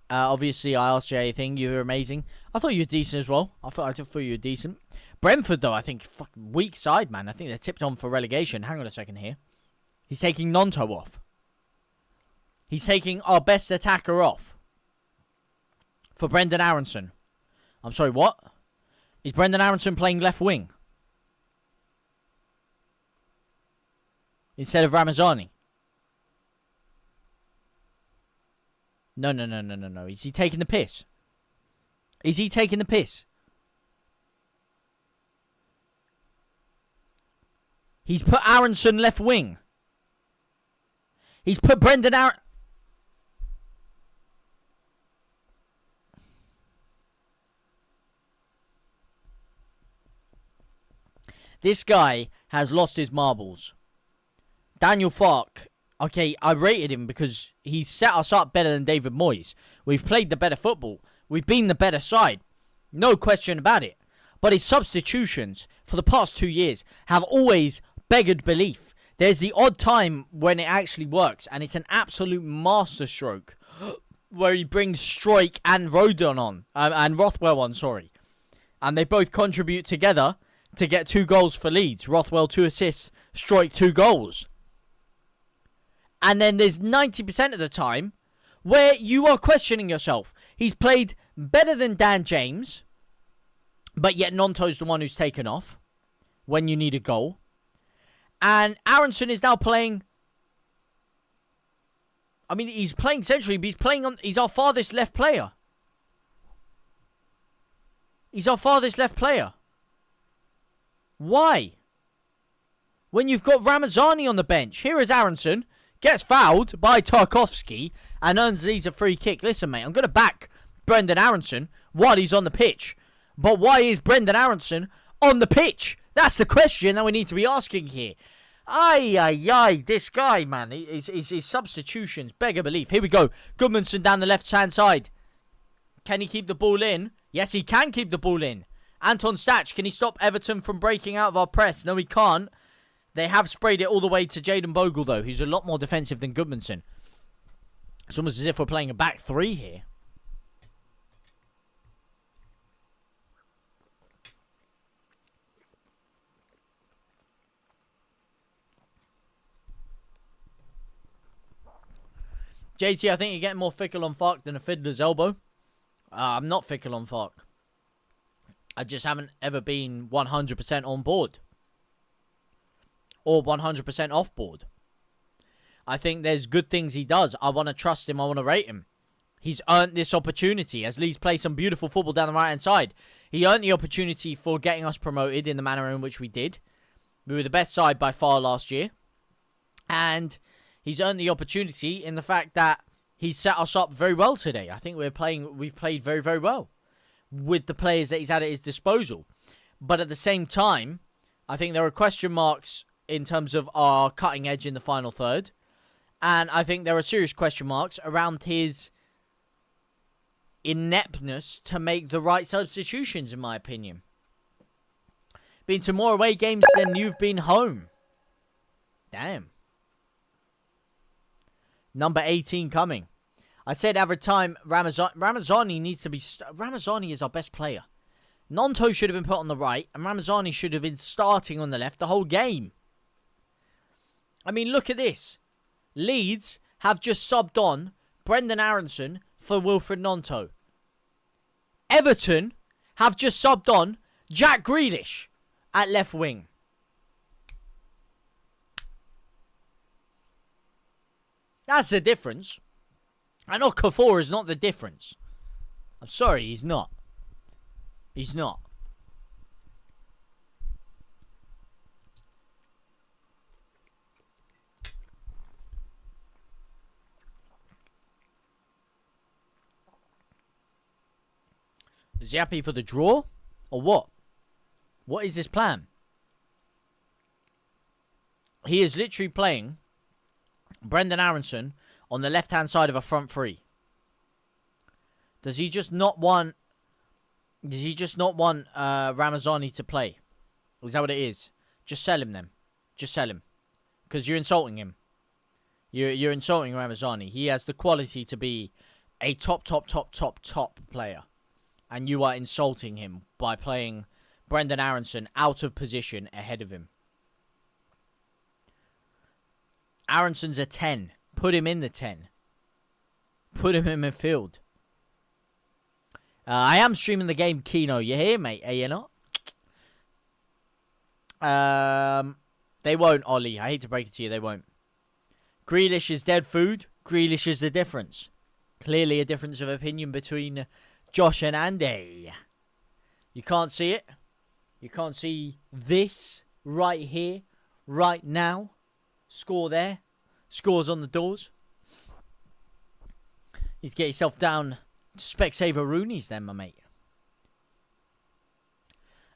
Obviously, I asked you anything. You were amazing. I thought you were decent as well. I thought you were decent. Brentford, though, I think, fucking weak side, man. I think they're tipped on for relegation. Hang on a second here. He's taking Nonto off. He's taking our best attacker off. For Brendan Aronson. I'm sorry, what? Is Brendan Aronson playing left wing? Instead of Ramazani? No. Is he taking the piss? Is he taking the piss? He's put Aronson left wing. He's put Brendan Aronson... This guy has lost his marbles. Daniel Farke, okay, I rated him because he set us up better than David Moyes. We've played the better football. We've been the better side. No question about it. But his substitutions for the past 2 years have always beggared belief. There's the odd time when it actually works, and it's an absolute masterstroke where he brings Struijk and Rodon on, and Rothwell on, sorry. And they both contribute together to get 2 goals for Leeds. Rothwell 2 assists, Struijk 2 goals. And then there's 90% of the time where you are questioning yourself. He's played better than Dan James, but yet Nonto's the one who's taken off when you need a goal. And Aronson is now playing... I mean, he's playing centrally, but he's our farthest left player. He's our farthest left player. Why? When you've got Ramazani on the bench. Here is Aronson. Gets fouled by Tarkowski and earns Leeds a free kick. Listen, mate, I'm going to back Brendan Aronson while he's on the pitch. But why is Brendan Aronson on the pitch? That's the question that we need to be asking here. This guy, man, his substitutions beggar belief. Here we go. Goodmanson down the left-hand side. Can he keep the ball in? Yes, he can keep the ball in. Anton Stach, can he stop Everton from breaking out of our press? No, he can't. They have sprayed it all the way to Jaden Bogle, though, who's a lot more defensive than Goodmanson. It's almost as if we're playing a back 3 here. JT, I think you're getting more fickle on Fark than a fiddler's elbow. I'm not fickle on Fark. I just haven't ever been 100% on board. Or 100% off board. I think there's good things he does. I want to trust him. I want to rate him. He's earned this opportunity as Leeds play some beautiful football down the right-hand side. He earned the opportunity for getting us promoted in the manner in which we did. We were the best side by far last year. And he's earned the opportunity in the fact that he's set us up very well today. I think we've played very, very well with the players that he's had at his disposal. But at the same time, I think there are question marks in terms of our cutting edge in the final third. And I think there are serious question marks around his ineptness to make the right substitutions, in my opinion. Been to more away games than you've been home. Damn. Number 18 coming. I said every time Ramazani needs to be... Ramazani is our best player. Nonto should have been put on the right, and Ramazani should have been starting on the left the whole game. I mean, look at this. Leeds have just subbed on Brendan Aronson for Wilfred Nonto. Everton have just subbed on Jack Grealish at left wing. That's the difference. And Okafor is not the difference. I'm sorry, he's not. He's not. Is he happy for the draw? Or what? What is his plan? He is literally playing Brendan Aronson on the left-hand side of a front 3. Does he just not want... Ramazani to play? Is that what it is? Just sell him then. Just sell him. Because you're insulting him. You're insulting Ramazani. He has the quality to be a top player. And you are insulting him by playing Brendan Aronson out of position ahead of him. Aronson's a 10. Put him in the 10. Put him in midfield. I am streaming the game Kino. You hear, mate? Are you not? They won't, Ollie. I hate to break it to you. They won't. Grealish is dead food. Grealish is the difference. Clearly a difference of opinion between Josh and Andy. You can't see it. You can't see this right here, right now. Score there. Scores on the doors. You need to get yourself down to Specsavers Rooney's then, my mate.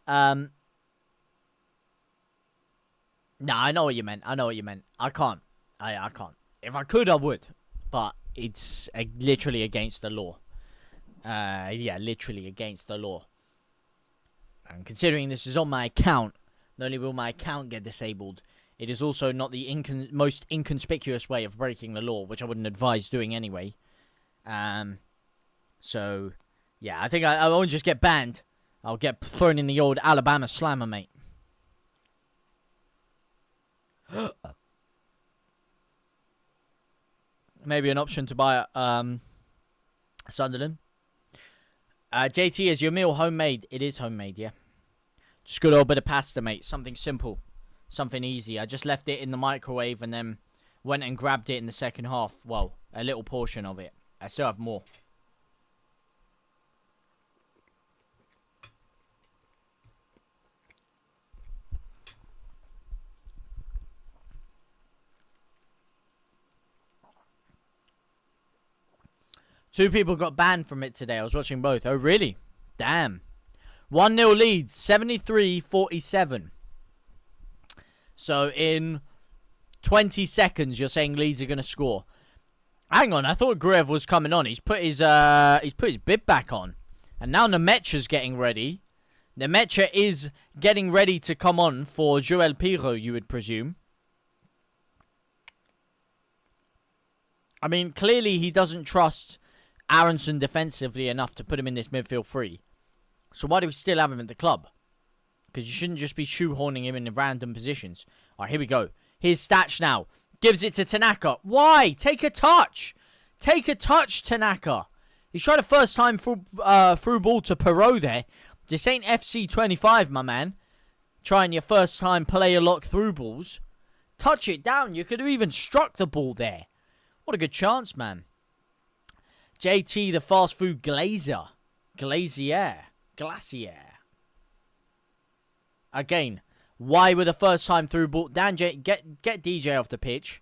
Nah, I know what you meant. I know what you meant. I can't. I can't. If I could, I would. But it's literally against the law. Yeah, literally against the law. And considering this is on my account, not only will my account get disabled, it is also not the most inconspicuous way of breaking the law, which I wouldn't advise doing anyway. So, yeah, I think I won't just get banned. I'll get thrown in the old Alabama slammer, mate. Maybe an option to buy Sunderland. JT, is your meal homemade? It is homemade, yeah. Just good old bit of pasta, mate. Something simple. Something easy. I just left it in the microwave and then went and grabbed it in the second half. Well, a little portion of it. I still have more. Two people got banned from it today. I was watching both. Oh, really? Damn. 1-0 Leeds. 73-47. So, in 20 seconds, you're saying Leeds are going to score. Hang on. I thought Gruev was coming on. He's put his bib back on. And now Nemecha's getting ready. Nemecha is getting ready to come on for Joel Piro, you would presume. I mean, clearly he doesn't trust Aronson defensively enough to put him in this midfield three. So why do we still have him at the club? Because you shouldn't just be shoehorning him in random positions. Alright, here we go. Here's Statch now. Gives it to Tanaka. Why? Take a touch. Take a touch, Tanaka. He's tried a first time through ball to Perot there. This ain't FC 25, my man. Trying your first time player lock through balls. Touch it down. You could have even struck the ball there. What a good chance, man. JT, the fast food glazier. Glacier. Again, why with the first time through ball? Dan, get DJ off the pitch.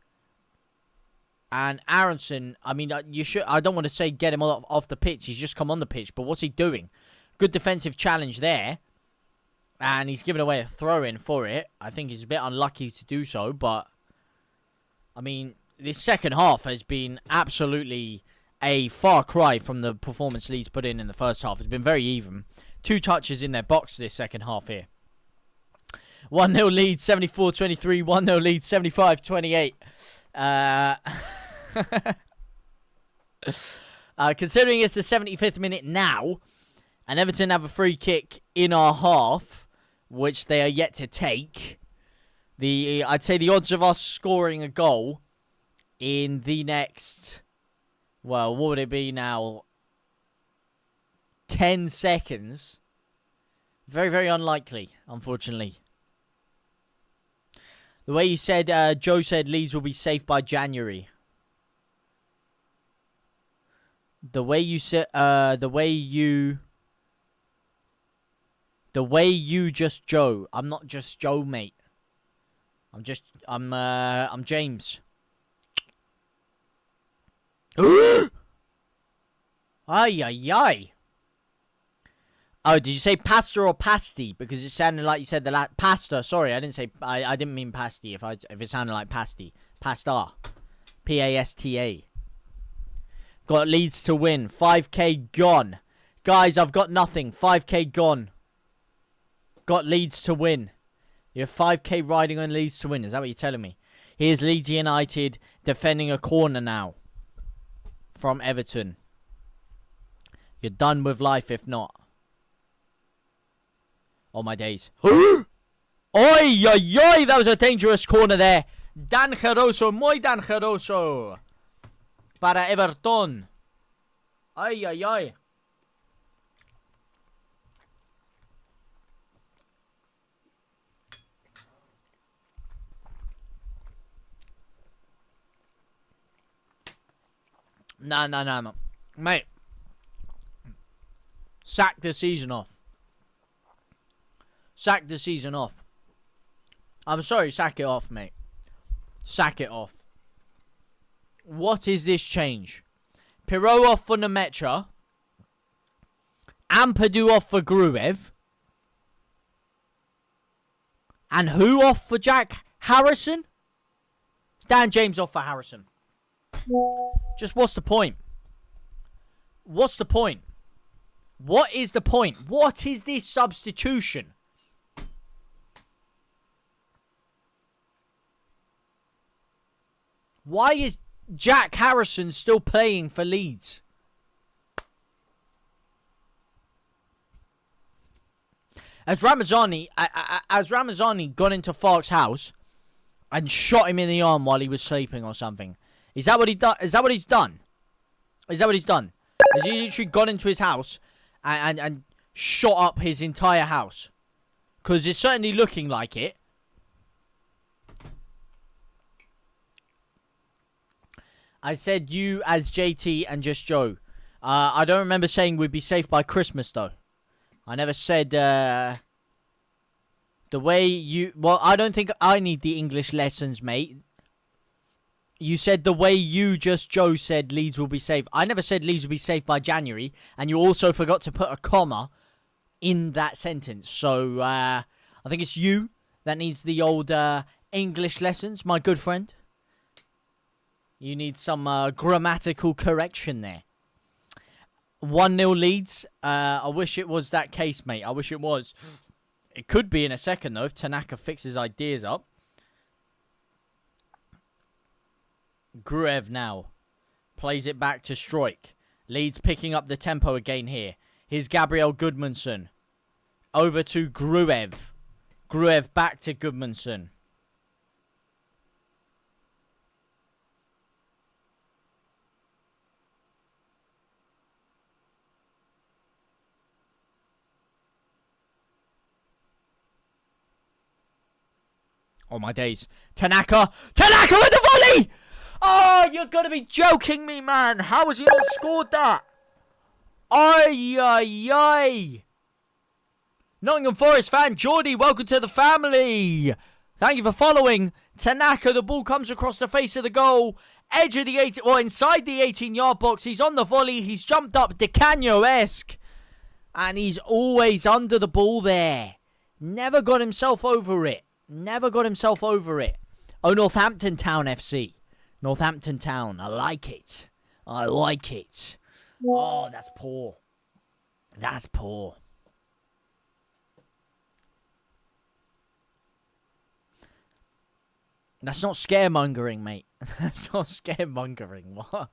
And Aronson, I mean, you should. I don't want to say get him off the pitch. He's just come on the pitch. But what's he doing? Good defensive challenge there. And he's given away a throw-in for it. I think he's a bit unlucky to do so. But, I mean, this second half has been absolutely a far cry from the performance Leeds put in the first half. It's been very even. 2 touches in their box this second half here. 1-0 lead, 74-23. 1-0 lead, 75-28. Considering it's the 75th minute now, and Everton have a free kick in our half, which they are yet to take, I'd say the odds of us scoring a goal in the next, well, what would it be now? 10 seconds. Very, very unlikely, unfortunately. The way you said, Joe said Leeds will be safe by January. The way you said, the way you just Joe. I'm not just Joe, mate. I'm James. Ay, ay, ay. Oh, did you say pasta or pasty? Because it sounded like you said the pasta. Sorry, I didn't say. I didn't mean pasty. If it sounded like pasty, pasta, Pasta. Got Leeds to win. 5k gone, guys. I've got nothing. 5k gone. Got Leeds to win. You have 5k riding on Leeds to win. Is that what you're telling me? Here's Leeds United defending a corner now from Everton. You're done with life if not. Oh, my days. Oi, oi, oi. That was a dangerous corner there. Dangeroso, muy dangeroso. Para Everton. Ay, ay, ay. No. Mate. Sack the season off. Sack the season off. I'm sorry, sack it off, mate. Sack it off. What is this change? Pirot off for Nemecha. Ampadu off for Gruev. And who off for Jack Harrison? Dan James off for Harrison. Just what's the point? What's the point? What is the point? What is this substitution? Why is Jack Harrison still playing for Leeds? As Ramazani got into Fark's house and shot him in the arm while he was sleeping or something. Is that what he done? Is that what he's done? Is that what he's done? Has he literally gone into his house and shot up his entire house? Because it's certainly looking like it. I said you as JT and just Joe. I don't remember saying we'd be safe by Christmas, though. I never said, the way you... Well, I don't think I need the English lessons, mate. You said the way you, just Joe, said Leeds will be safe. I never said Leeds will be safe by January. And you also forgot to put a comma in that sentence. So, I think it's you that needs the old English lessons, my good friend. You need some grammatical correction there. 1-0 Leeds. I wish it was that case, mate. I wish it was. It could be in a second, though, if Tanaka fixes ideas up. Gruev now. Plays it back to Struijk. Leeds picking up the tempo again here. Here's Gabriel Goodmanson. Over to Gruev. Gruev back to Goodmanson. Oh, my days. Tanaka! Tanaka with the volley! Oh, you're going to be joking me, man. How has he not scored that? Ay, ay, ay. Nottingham Forest fan, Geordie, welcome to the family. Thank you for following. Tanaka, the ball comes across the face of the goal. Edge of the 18, or inside the 18-yard box. He's on the volley. He's jumped up Di Canio-esque. And he's always under the ball there. Never got himself over it. Never got himself over it. Oh, Northampton Town FC. Northampton Town. I like it. I like it. Oh, that's poor. That's poor. That's not scaremongering, mate. That's not scaremongering. What?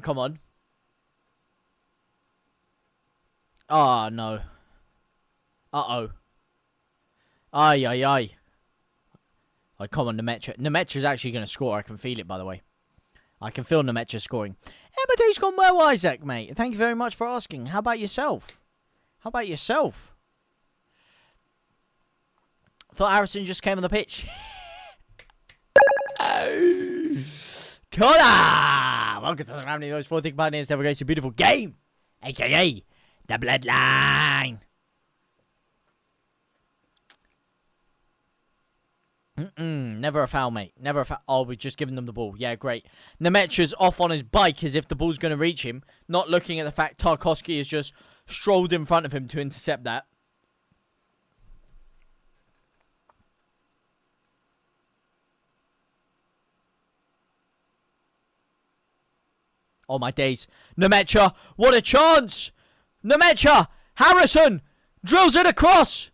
Come on. Oh, no. Uh-oh. Ay, ay, ay. Oh, come on, Nemetra. Nemetra's actually going to score. I can feel it, by the way. I can feel Nemetra scoring. Everything's gone well, Isaac, mate. Thank you very much for asking. How about yourself? How about yourself? Thought Harrison just came on the pitch. Koda! Welcome to the family. Those 4 thick pioneers never goes to a beautiful game. A.K.A. The Bloodline. Never a foul, mate. Never a foul. Oh, we've just given them the ball. Yeah, great. Nemetra's off on his bike as if the ball's going to reach him. Not looking at the fact Tarkowski has just strolled in front of him to intercept that. Oh, my days. Nemetra, what a chance! Nemetra! Harrison! Drills it across!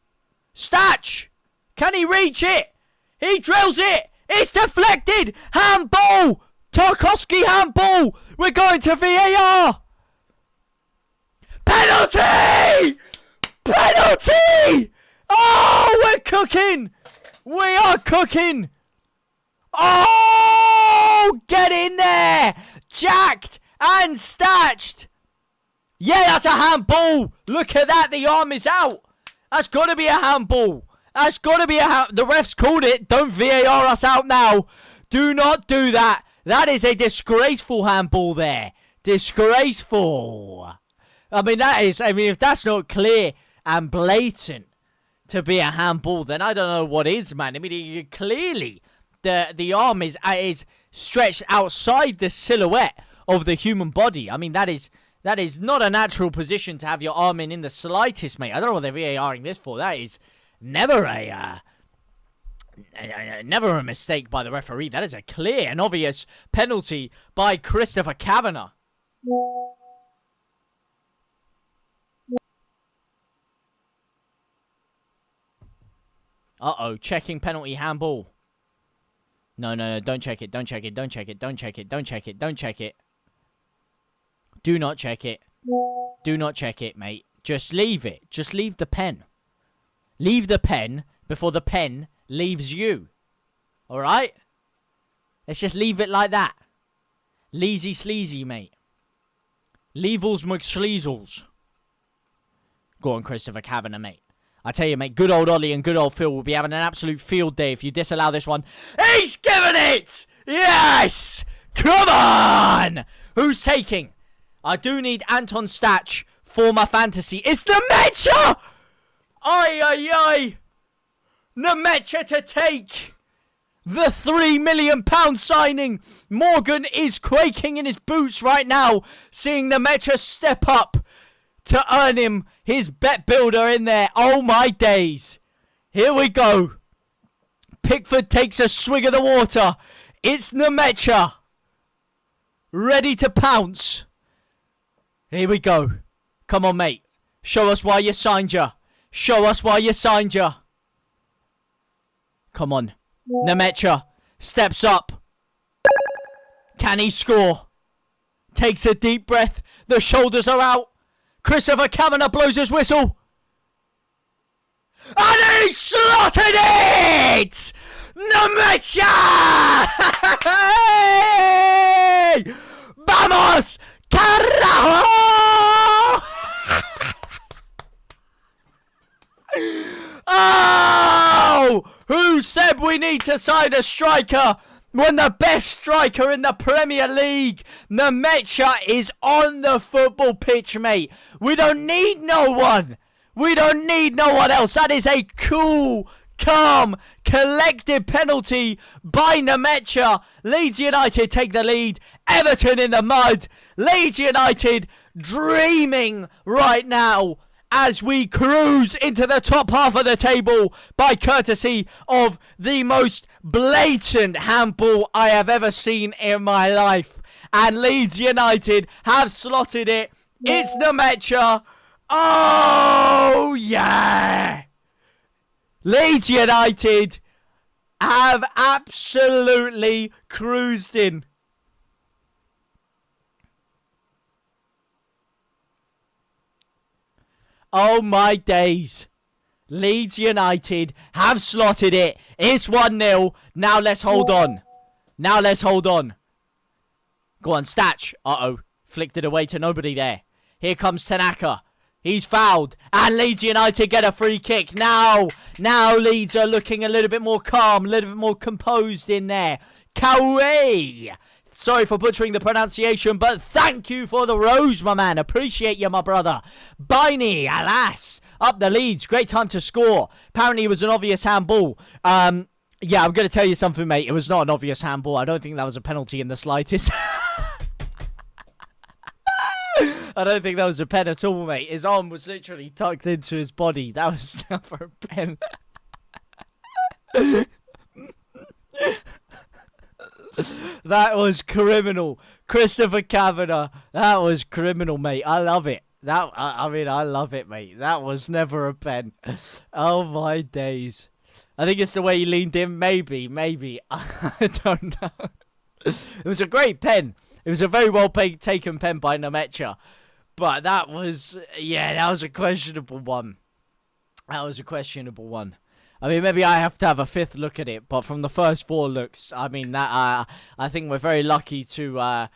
Statch! Can he reach it? He drills it! It's deflected! Handball! Tarkowski handball! We're going to VAR! Penalty! Penalty! Oh, we're cooking! We are cooking! Oh! Get in there! Jacked and statched! Yeah, that's a handball! Look at that, the arm is out! That's got to be a handball! That's got to be a... The refs called it. Don't VAR us out now. Do not do that. That is a disgraceful handball there. Disgraceful. I mean, that is... I mean, if that's not clear and blatant to be a handball, then I don't know what is, man. I mean, clearly, the arm is stretched outside the silhouette of the human body. I mean, that is not a natural position to have your arm in the slightest, mate. I don't know what they're VARing this for. That is... Never a mistake by the referee. That is a clear and obvious penalty by Christopher Kavanagh. Uh-oh, checking penalty handball. No, don't check it, don't check it, don't check it, don't check it, don't check it, don't check it. Do not check it. Do not check it, mate. Just leave it. Just leave the pen. Leave the pen before the pen leaves you. Alright? Let's just leave it like that. Leezy sleazy, mate. Leavels McSleazels. Go on, Christopher Kavanagh, mate. I tell you, mate, good old Ollie and good old Phil will be having an absolute field day if you disallow this one. He's given it! Yes! Come on! Who's taking? I do need Anton Stach for my fantasy. It's Nemecha! Ay, ay, ay. Nemecha to take. The £3 million signing. Morgan is quaking in his boots right now, seeing Nemecha step up to earn him his bet builder in there. Oh my days. Here we go. Pickford takes a swig of the water. It's Nemecha. Ready to pounce. Here we go. Come on, mate. Show us why you signed ya. Show us why you signed ya. Come on. Nemecha steps up. Can he score? Takes a deep breath. The shoulders are out. Christopher Kavanagh blows his whistle. And he slotted it! Nemecha! Hey! Vamos! Carajo! Oh! Who said we need to sign a striker when the best striker in the Premier League, Nemecha, is on the football pitch, mate? We don't need no one. We don't need no one else. That is a cool, calm, collected penalty by Nemecha. Leeds United take the lead. Everton in the mud. Leeds United dreaming right now as we cruise into the top half of the table by courtesy of the most blatant handball I have ever seen in my life. And Leeds United have slotted it. It's Nemecha. Oh, yeah. Leeds United have absolutely cruised in. Oh my days. Leeds United have slotted it. It's 1-0. Now let's hold on. Now let's hold on. Go on, Stach. Uh-oh. Flicked it away to nobody there. Here comes Tanaka. He's fouled. And Leeds United get a free kick. Now Leeds are looking a little bit more calm, a little bit more composed in there. Kawe. Sorry for butchering the pronunciation, but thank you for the rose, my man. Appreciate you, my brother. Biney, alas. Up the Leeds. Great time to score. Apparently it was an obvious handball. Yeah, I'm going to tell you something, mate. It was not an obvious handball. I don't think that was a penalty in the slightest. I don't think that was a pen at all, mate. His arm was literally tucked into his body. That was never a pen. That was criminal. Christopher Kavanagh. That was criminal, mate. I love it. I mean, I love it, mate. That was never a pen. Oh, my days. I think it's the way he leaned in. Maybe. I don't know. It was a great pen. It was a very well taken pen by Nemecha. But that was a questionable one. I mean, maybe I have to have a fifth look at it. But from the first four looks, I mean, that I think we're very lucky to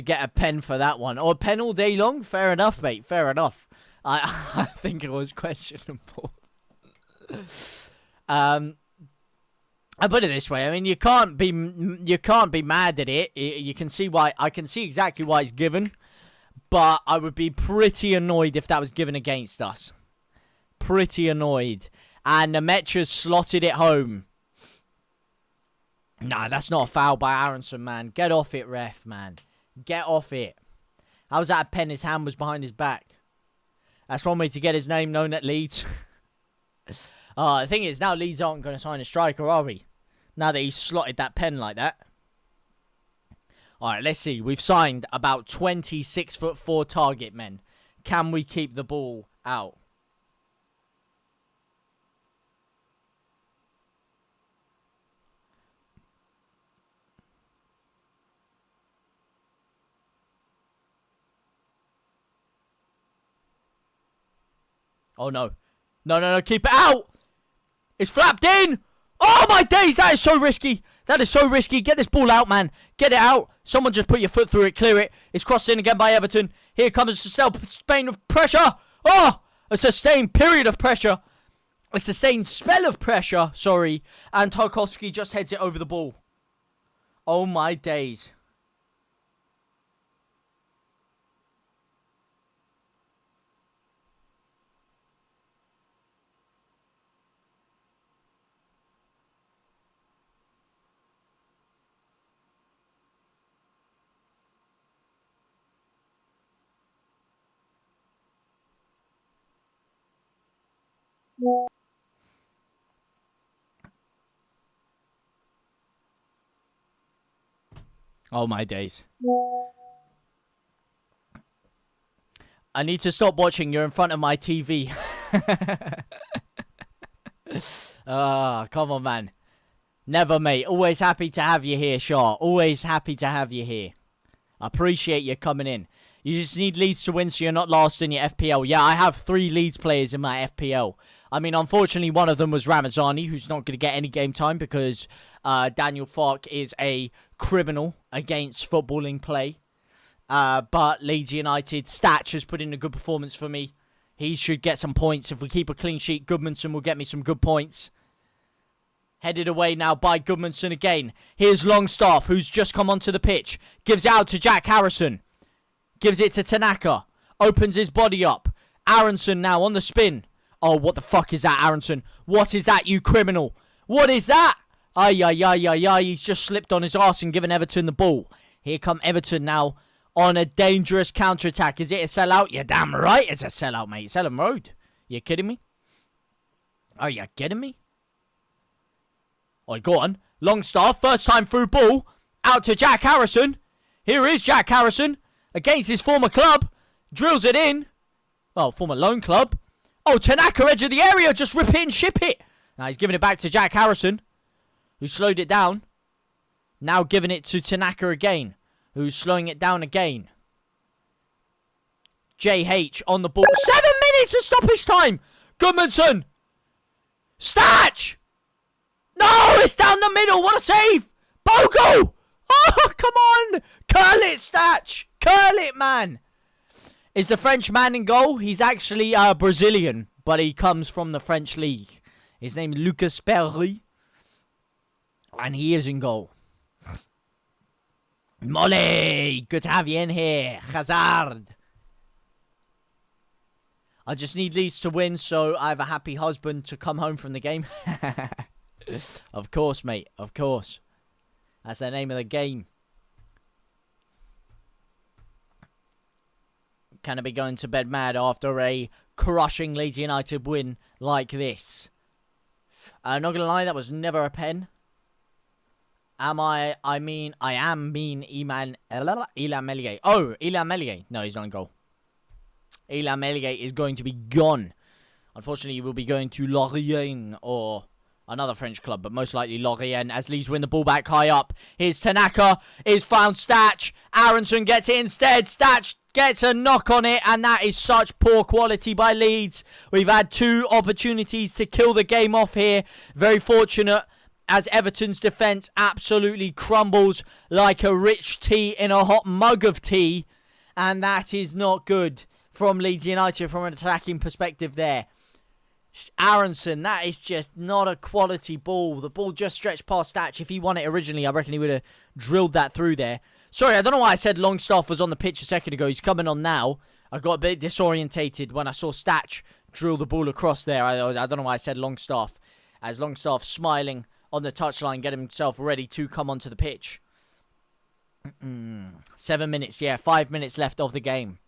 get a pen for that one. Or a pen all day long. Fair enough, mate. Fair enough. I think it was questionable. I put it this way. I mean, you can't be mad at it. You can see why. I can see exactly why it's given, but I would be pretty annoyed if that was given against us. Pretty annoyed. And Nemecha's slotted it home. Nah, that's not a foul by Aronson, man. Get off it, ref, man. Get off it. How was that a pen? His hand was behind his back. That's one way to get his name known at Leeds. The thing is, now Leeds aren't going to sign a striker, are we? Now that he's slotted that pen like that. Alright, let's see. We've signed about 26'4" target men. Can we keep the ball out? Oh, no. No, no, no. Keep it out. It's flapped in. Oh, my days. That is so risky. That is so risky. Get this ball out, man. Get it out. Someone just put your foot through it. Clear it. It's crossed in again by Everton. Here comes a sustained pressure. Oh, a sustained period of pressure. A sustained spell of pressure. Sorry. And Tarkowski just heads it over the ball. Oh, my days. Oh, my days. I need to stop watching. You're in front of my TV. Ah, come on, man. Never, mate. Always happy to have you here, Shaw. Always happy to have you here. I appreciate you coming in. You just need Leeds to win so you're not lost in your FPL. Yeah, I have 3 Leeds players in my FPL. I mean, unfortunately, one of them was Ramazani, who's not going to get any game time because Daniel Farke is a criminal against footballing play. But Leeds United, Statch has put in a good performance for me. He should get some points. If we keep a clean sheet, Goodmanson will get me some good points. Headed away now by Goodmanson again. Here's Longstaff, who's just come onto the pitch. Gives out to Jack Harrison. Gives it to Tanaka. Opens his body up. Aronson now on the spin. Oh, what the fuck is that, Aronson? What is that, you criminal? What is that? Ay, ay, ay, ay, ay. He's just slipped on his arse and given Everton the ball. Here come Everton now on a dangerous counter-attack. Is it a sellout? You're damn right it's a sellout, mate. Selham Road. You kidding me? Are you kidding me? Oh, go on. Longstaff, first time through ball. Out to Jack Harrison. Here is Jack Harrison. Against his former club. Drills it in. Oh, former loan club. Oh, Tanaka, edge of the area. Just rip it and ship it. Now he's giving it back to Jack Harrison, who slowed it down. Now giving it to Tanaka again, who's slowing it down again. JH on the ball. 7 minutes of stoppage time. Goodmanson. Statch. No, it's down the middle. What a save. Bogle. Oh, come on. Curl it, Statch. Curl it, man. Is the French man in goal? He's actually Brazilian, but he comes from the French league. His name is Lucas Perry. And he is in goal. Molly, good to have you in here. Hazard. I just need Leeds to win, so I have a happy husband to come home from the game. Of course, mate. Of course. That's the name of the game. Can I be going to bed mad after a crushing Leeds United win like this? Not going to lie, that was never a pen. I am mean Elan Melier. Oh, Elan Melier. No, he's not in goal. Elan Melier is going to be gone. Unfortunately, he will be going to Lorient or another French club, but most likely Lorient as Leeds win the ball back high up. Here's Tanaka. Is found Statch. Aronson gets it instead. Statch gets a knock on it, and that is such poor quality by Leeds. We've had 2 opportunities to kill the game off here. Very fortunate as Everton's defence absolutely crumbles like a rich tea in a hot mug of tea. And that is not good from Leeds United from an attacking perspective there. Aronson, that is just not a quality ball. The ball just stretched past Statch. If he won it originally, I reckon he would have drilled that through there. Sorry, I don't know why I said Longstaff was on the pitch a second ago. He's coming on now. I got a bit disorientated when I saw Statch drill the ball across there. I don't know why I said Longstaff. As Longstaff smiling on the touchline, getting himself ready to come onto the pitch. 7 minutes, yeah. 5 minutes left of the game.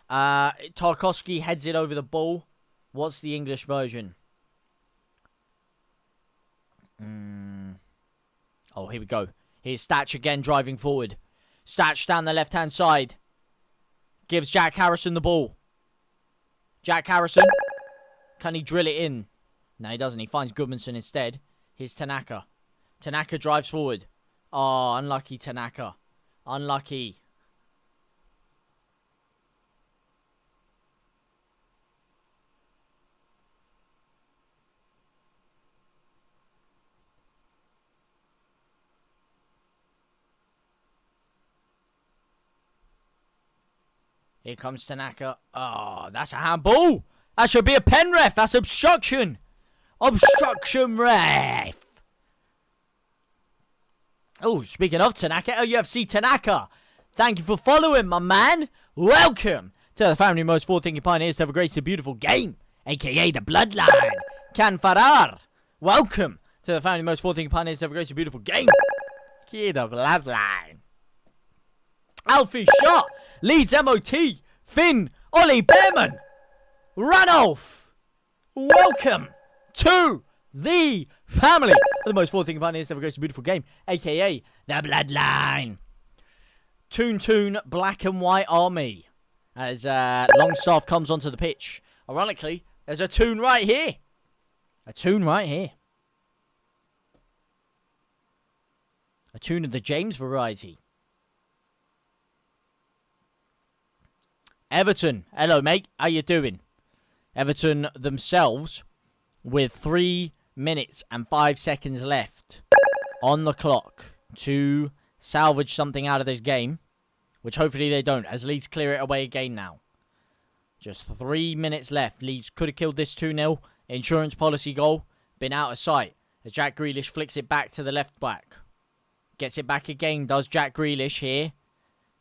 Tarkowski heads it over the ball. What's the English version? Oh, here we go. Here's Statch again driving forward. Statch down the left-hand side. Gives Jack Harrison the ball. Jack Harrison. Can he drill it in? No, he doesn't. He finds Goodmanson instead. Here's Tanaka. Tanaka drives forward. Oh, unlucky Tanaka. Unlucky. Here comes Tanaka. Oh, that's a handball. That should be a pen ref. That's obstruction. Obstruction ref. Oh, speaking of Tanaka, UFC Tanaka. Thank you for following, my man. Welcome to the family most forward-thinking pioneers to have a great and beautiful game, a.k.a. the Bloodline. Can Farrar. Welcome to the family most forward-thinking pioneers to have a great and beautiful game, a.k.a. the Bloodline. Alfie Shot. Leeds MOT. Finn. Ollie Behrman. Ranulph. Welcome to the family of the most forward-thinking pioneers to have a great and beautiful game, a.k.a. the Bloodline. Toon Black and White Army. As Longstaff comes onto the pitch. Ironically, there's a Toon right here. A Toon right here. A Toon of the James variety. Everton. Hello, mate. How you doing? Everton themselves with 3 minutes and 5 seconds left on the clock to salvage something out of this game, which hopefully they don't, as Leeds clear it away again now. Just 3 minutes left. Leeds could have killed this 2-0. Insurance policy goal. Been out of sight. As Jack Grealish flicks it back to the left back. Gets it back again, does Jack Grealish here.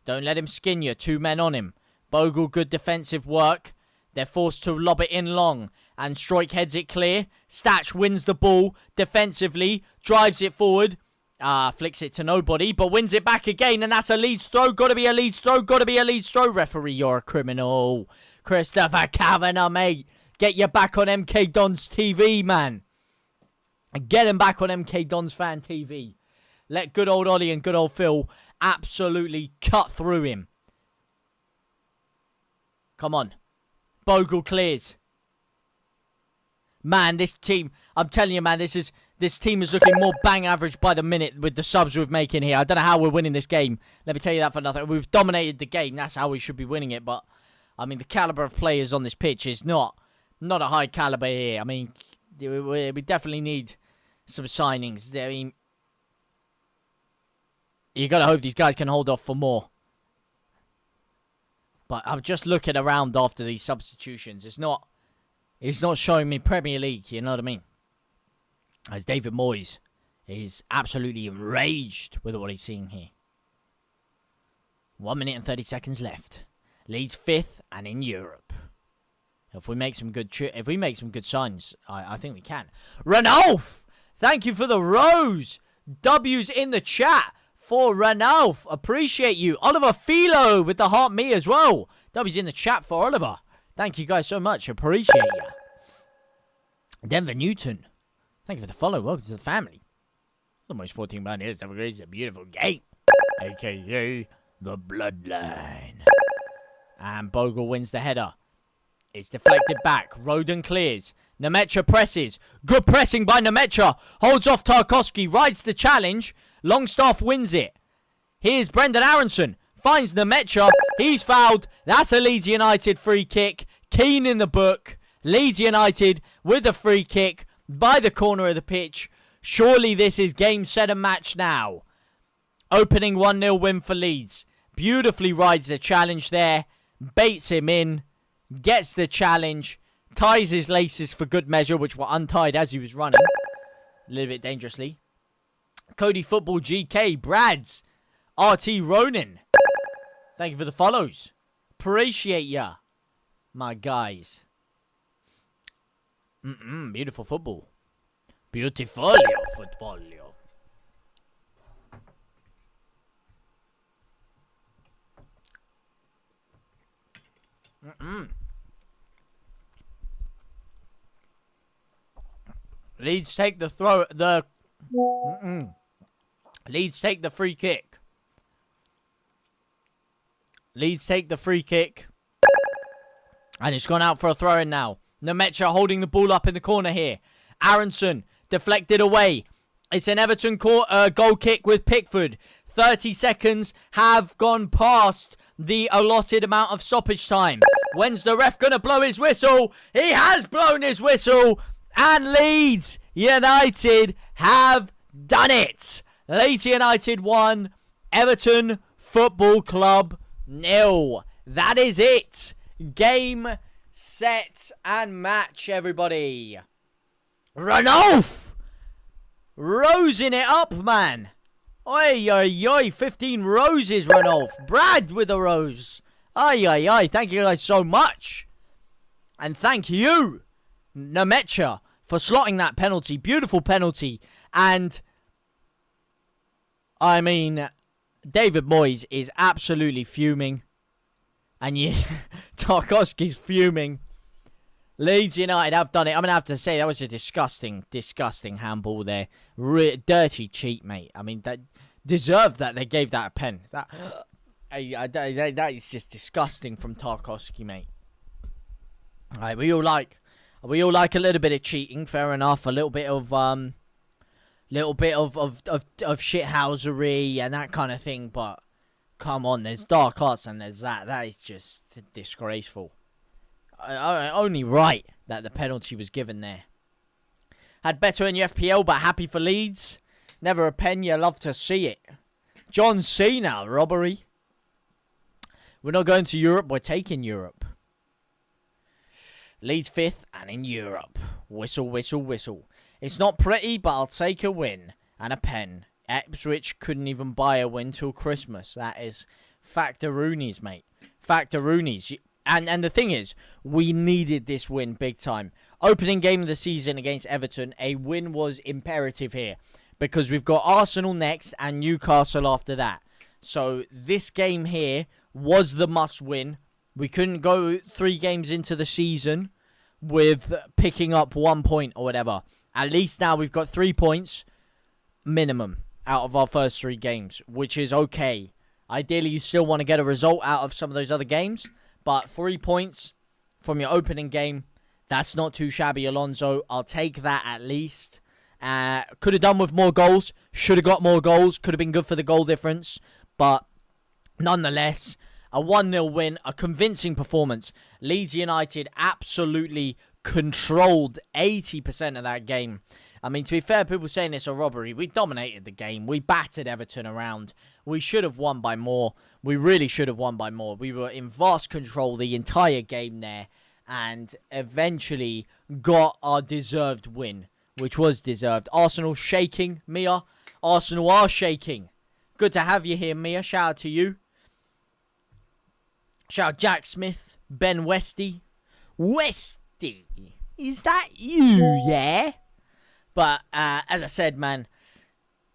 Don't let him skin you. 2 men on him. Bogle, good defensive work. They're forced to lob it in long. And Stroik heads it clear. Statch wins the ball defensively. Drives it forward. Flicks it to nobody. But wins it back again. And that's a Leeds throw. Gotta be a Leeds throw. Gotta be a Leeds throw. Referee, you're a criminal. Christopher Kavanagh, mate. Get you back on MK Don's TV, man. Get him back on MK Don's fan TV. Let good old Ollie and good old Phil absolutely cut through him. Come on. Bogle clears. Man, this team, I'm telling you, man, this team is looking more bang average by the minute with the subs we're making here. I don't know how we're winning this game. Let me tell you that for nothing. We've dominated the game. That's how we should be winning it. But, I mean, the caliber of players on this pitch is not a high caliber here. I mean, we definitely need some signings. I mean, you got to hope these guys can hold off for more. But I'm just looking around after these substitutions. It's not showing me Premier League, you know what I mean? As David Moyes is absolutely enraged with what he's seeing here. 1 minute and 30 seconds left. Leeds 5th and in Europe. If we make some good signs, I think we can. Ranulph! Thank you for the rose. W's in the chat for Ranulph. Appreciate you. Oliver Philo with the heart me as well. W's in the chat for Oliver. Thank you guys so much. Appreciate you. Denver Newton. Thank you for the follow. Welcome to the family. The most 14 man is have a great, beautiful game. A.K.A. the Bloodline. And Bogle wins the header. It's deflected back. Roden clears. Nemecha presses. Good pressing by Nemecha. Holds off Tarkowski. Rides the challenge. Longstaff wins it. Here's Brendan Aronson. Finds Nemecha. He's fouled. That's a Leeds United free kick. Keane in the book. Leeds United with a free kick by the corner of the pitch. Surely this is game, set and match now. Opening 1-0 win for Leeds. Beautifully rides the challenge there. Baits him in. Gets the challenge. Ties his laces for good measure, which were untied as he was running. A little bit dangerously. Cody Football GK. Brads. RT Ronin. Thank you for the follows. Appreciate ya, my guys. Beautiful football. Beautiful football. Leeds take the throw. Leeds take the free kick. Leeds take the free kick. And it's gone out for a throw-in now. Nemecha holding the ball up in the corner here. Aronson deflected away. It's an Everton goal kick with Pickford. 30 seconds have gone past the allotted amount of stoppage time. When's the ref going to blow his whistle? He has blown his whistle. And Leeds United have done it. Leeds United 1. Everton Football Club 0. that is it. Game, set, and match, everybody. Ranulf! Rosing it up, man. Oi, oi, oi. 15 roses, Ranulf. Brad with a rose. Oi, oi, oi. Thank you guys so much. And thank you, Nemecha, for slotting that penalty. Beautiful penalty. And, I mean, David Moyes is absolutely fuming. And Tarkowski's fuming. Leeds United have done it. I'm going to have to say that was a disgusting, disgusting handball there. Dirty cheat, mate. I mean, that deserved that they gave that a pen. That is just disgusting from Tarkowski, mate. All right, we all like a little bit of cheating. Fair enough. A little bit of shithousery and that kind of thing. But come on, there's dark arts and there's that. That is just disgraceful. Only right that the penalty was given there. Had better in your FPL, but happy for Leeds. Never a pen, you love to see it. John Cena, robbery. We're not going to Europe, we're taking Europe. Leeds 5th and in Europe. Whistle, whistle, whistle. It's not pretty, but I'll take a win and a pen. Ipswich couldn't even buy a win till Christmas. That is factor-roonies, mate. Factor-roonies. And the thing is, we needed this win big time. Opening game of the season against Everton, a win was imperative here. Because we've got Arsenal next and Newcastle after that. So this game here was the must win. We couldn't go 3 games into the season with picking up 1 point or whatever. At least now we've got 3 points minimum out of our first 3 games, which is okay. Ideally, you still want to get a result out of some of those other games. But 3 points from your opening game, that's not too shabby, Alonso. I'll take that at least. Could have done with more goals. Should have got more goals. Could have been good for the goal difference. But nonetheless, a 1-0 win. A convincing performance. Leeds United absolutely controlled 80% of that game. I mean, to be fair, people saying it's a robbery. We dominated the game. We battered Everton around. We should have won by more. We really should have won by more. We were in vast control the entire game there. And eventually got our deserved win. Which was deserved. Arsenal shaking, Mia. Arsenal are shaking. Good to have you here, Mia. Shout out to you. Shout out Jack Smith. Ben Westy. Westy. Is that you, yeah? But, as I said, man,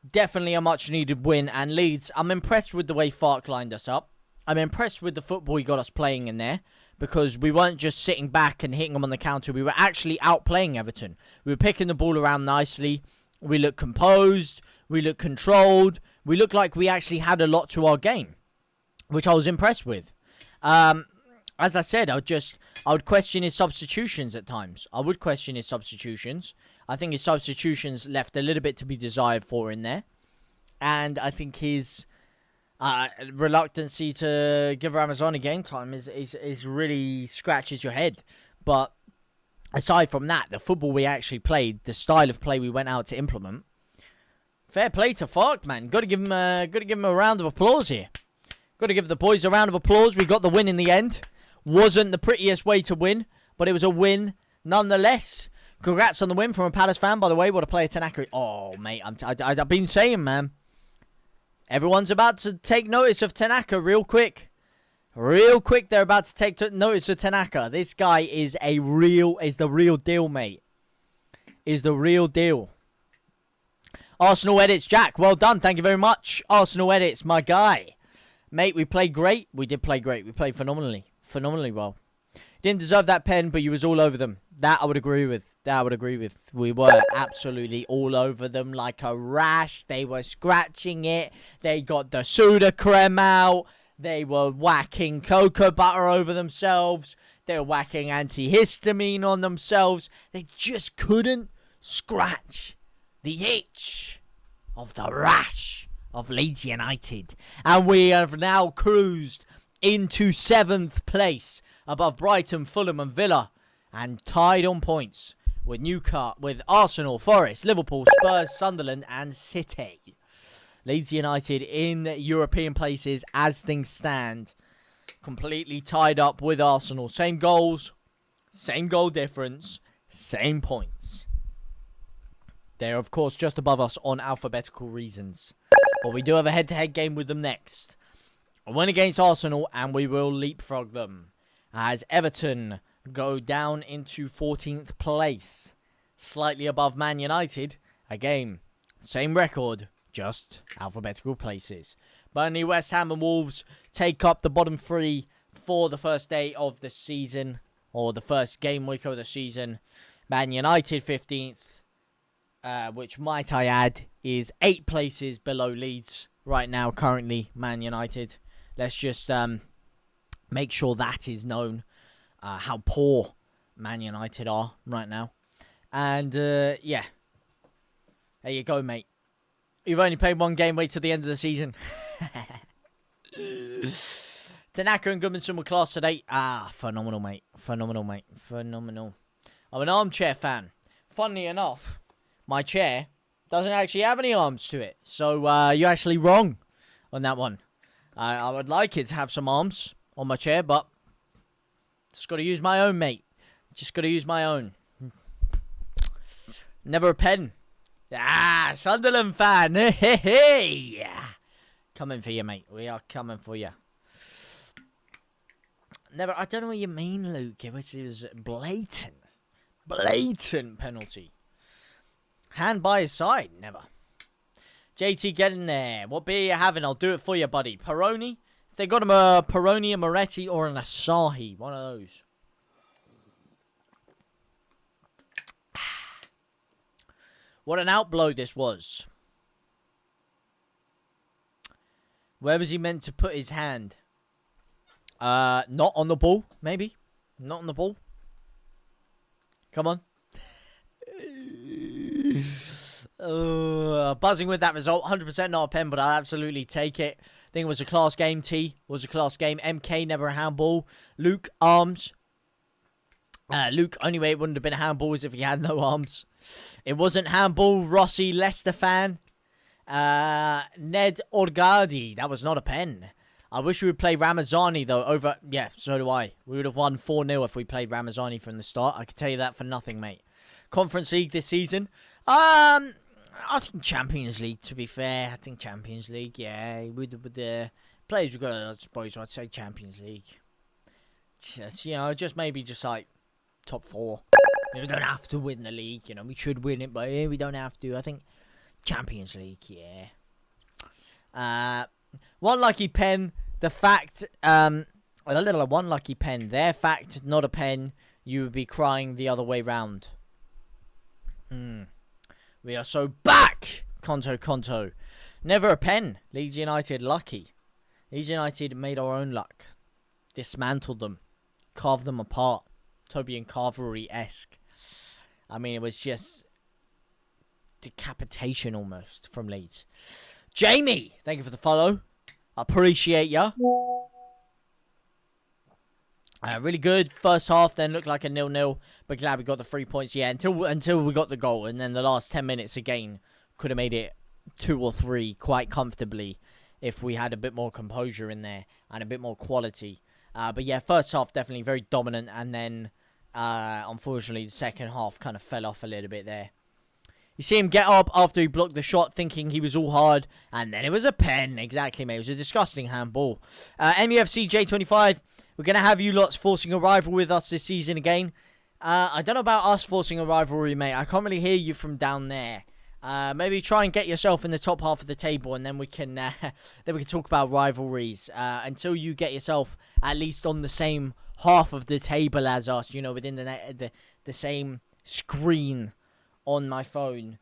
definitely a much-needed win. And Leeds, I'm impressed with the way Fark lined us up. I'm impressed with the football he got us playing in there. Because we weren't just sitting back and hitting them on the counter. We were actually outplaying Everton. We were picking the ball around nicely. We looked composed. We looked controlled. We looked like we actually had a lot to our game. Which I was impressed with. As I said, I would question his substitutions at times. I would question his substitutions. I think his substitutions left a little bit to be desired for in there. And I think his reluctancy to give Ramazani game time is really scratches your head. But aside from that, the football we actually played, the style of play we went out to implement, fair play to Fark, man. Got to give him a round of applause here. Got to give the boys a round of applause. We got the win in the end. Wasn't the prettiest way to win, but it was a win nonetheless. Congrats on the win from a Palace fan, by the way. What a player, Tanaka. Oh, mate, I've been saying, man. Everyone's about to take notice of Tanaka real quick. Real quick, they're about to take notice of Tanaka. This guy is the real deal, mate. Is the real deal. Arsenal edits, Jack. Well done. Thank you very much. Arsenal edits, my guy. Mate, we played great. We did play great. We played phenomenally. Phenomenally well. Didn't deserve that pen, but you was all over them. That I would agree with. We were absolutely all over them like a rash. They were scratching it. They got the soda creme out. They were whacking cocoa butter over themselves. They were whacking antihistamine on themselves. They just couldn't scratch the itch of the rash of Leeds United. And we have now cruised into 7th place above Brighton, Fulham and Villa. And tied on points with Newcastle, with Arsenal, Forest, Liverpool, Spurs, Sunderland and City. Leeds United in European places as things stand. completely tied up with Arsenal. Same goals, same goal difference, same points. They're, of course, just above us on alphabetical reasons. But we do have a head-to-head game with them next. A win against Arsenal, and we will leapfrog them. As Everton go down into 14th place. Slightly above Man United. Again, same record, just alphabetical places. Burnley, West Ham and Wolves take up the bottom three for the first day of the season. Or the first game week of the season. Man United 15th. Which, might I add, is 8 places below Leeds right now, currently, Man United. Let's just make sure that is known, how poor Man United are right now. And, yeah. There you go, mate. You've only played one game, wait till the end of the season. Tanaka and Goodmanson were class today. Phenomenal, mate. Phenomenal, mate. Phenomenal. I'm an armchair fan. Funnily enough, my chair doesn't actually have any arms to it. So, you're actually wrong on that one. I would like it to have some arms on my chair, but just got to use my own, mate. Just got to use my own. Never a pen. Sunderland fan. Hey. Coming for you, mate. We are coming for you. Never. I don't know what you mean, Luke. It was blatant. Blatant penalty. Hand by his side. Never. JT, get in there. What beer you having? I'll do it for you, buddy. Peroni? If they got him a Peroni, a Moretti, or an Asahi. One of those. What an outblow this was. Where was he meant to put his hand? Not on the ball, maybe. Not on the ball. Come on. Buzzing with that result. 100% not a pen, but I'll absolutely take it. I think it was a class game. T was a class game. MK, never a handball. Luke, arms. Luke, only way it wouldn't have been a handball is if he had no arms. It wasn't handball. Rossi, Leicester fan. Ned Orgadi, that was not a pen. I wish we would play Ramazani, though, over... Yeah, so do I. We would have won 4-0 if we played Ramazani from the start. I can tell you that for nothing, mate. Conference League this season. I think Champions League, to be fair. I think Champions League, yeah. With the players we've got, I suppose I'd say Champions League. Just, just maybe just like top 4. We don't have to win the league, We should win it, but we don't have to. I think Champions League, yeah. One lucky pen. The fact, one lucky pen. Their fact, not a pen. You would be crying the other way round. We are so back. Conto. Never a pen. Leeds United lucky. Leeds United made our own luck. Dismantled them. Carved them apart. Toby and Carvery-esque. I mean, it was just decapitation almost from Leeds. Jamie, thank you for the follow. Appreciate ya. Really good first half, then looked like a 0-0, but glad we got the 3 points. Yeah, until we got the goal, and then the last 10 minutes again could have made it 2 or 3 quite comfortably if we had a bit more composure in there and a bit more quality. But yeah, first half definitely very dominant, and then unfortunately the second half kind of fell off a little bit there. You see him get up after he blocked the shot, thinking he was all hard, and then it was a pen. Exactly, mate. It was a disgusting handball. MUFC J25, we're going to have you lots forcing a rival with us this season again. I don't know about us forcing a rivalry, mate. I can't really hear you from down there. Maybe try and get yourself in the top half of the table, and then we can talk about rivalries. Until you get yourself at least on the same half of the table as us, within the same screen on my phone,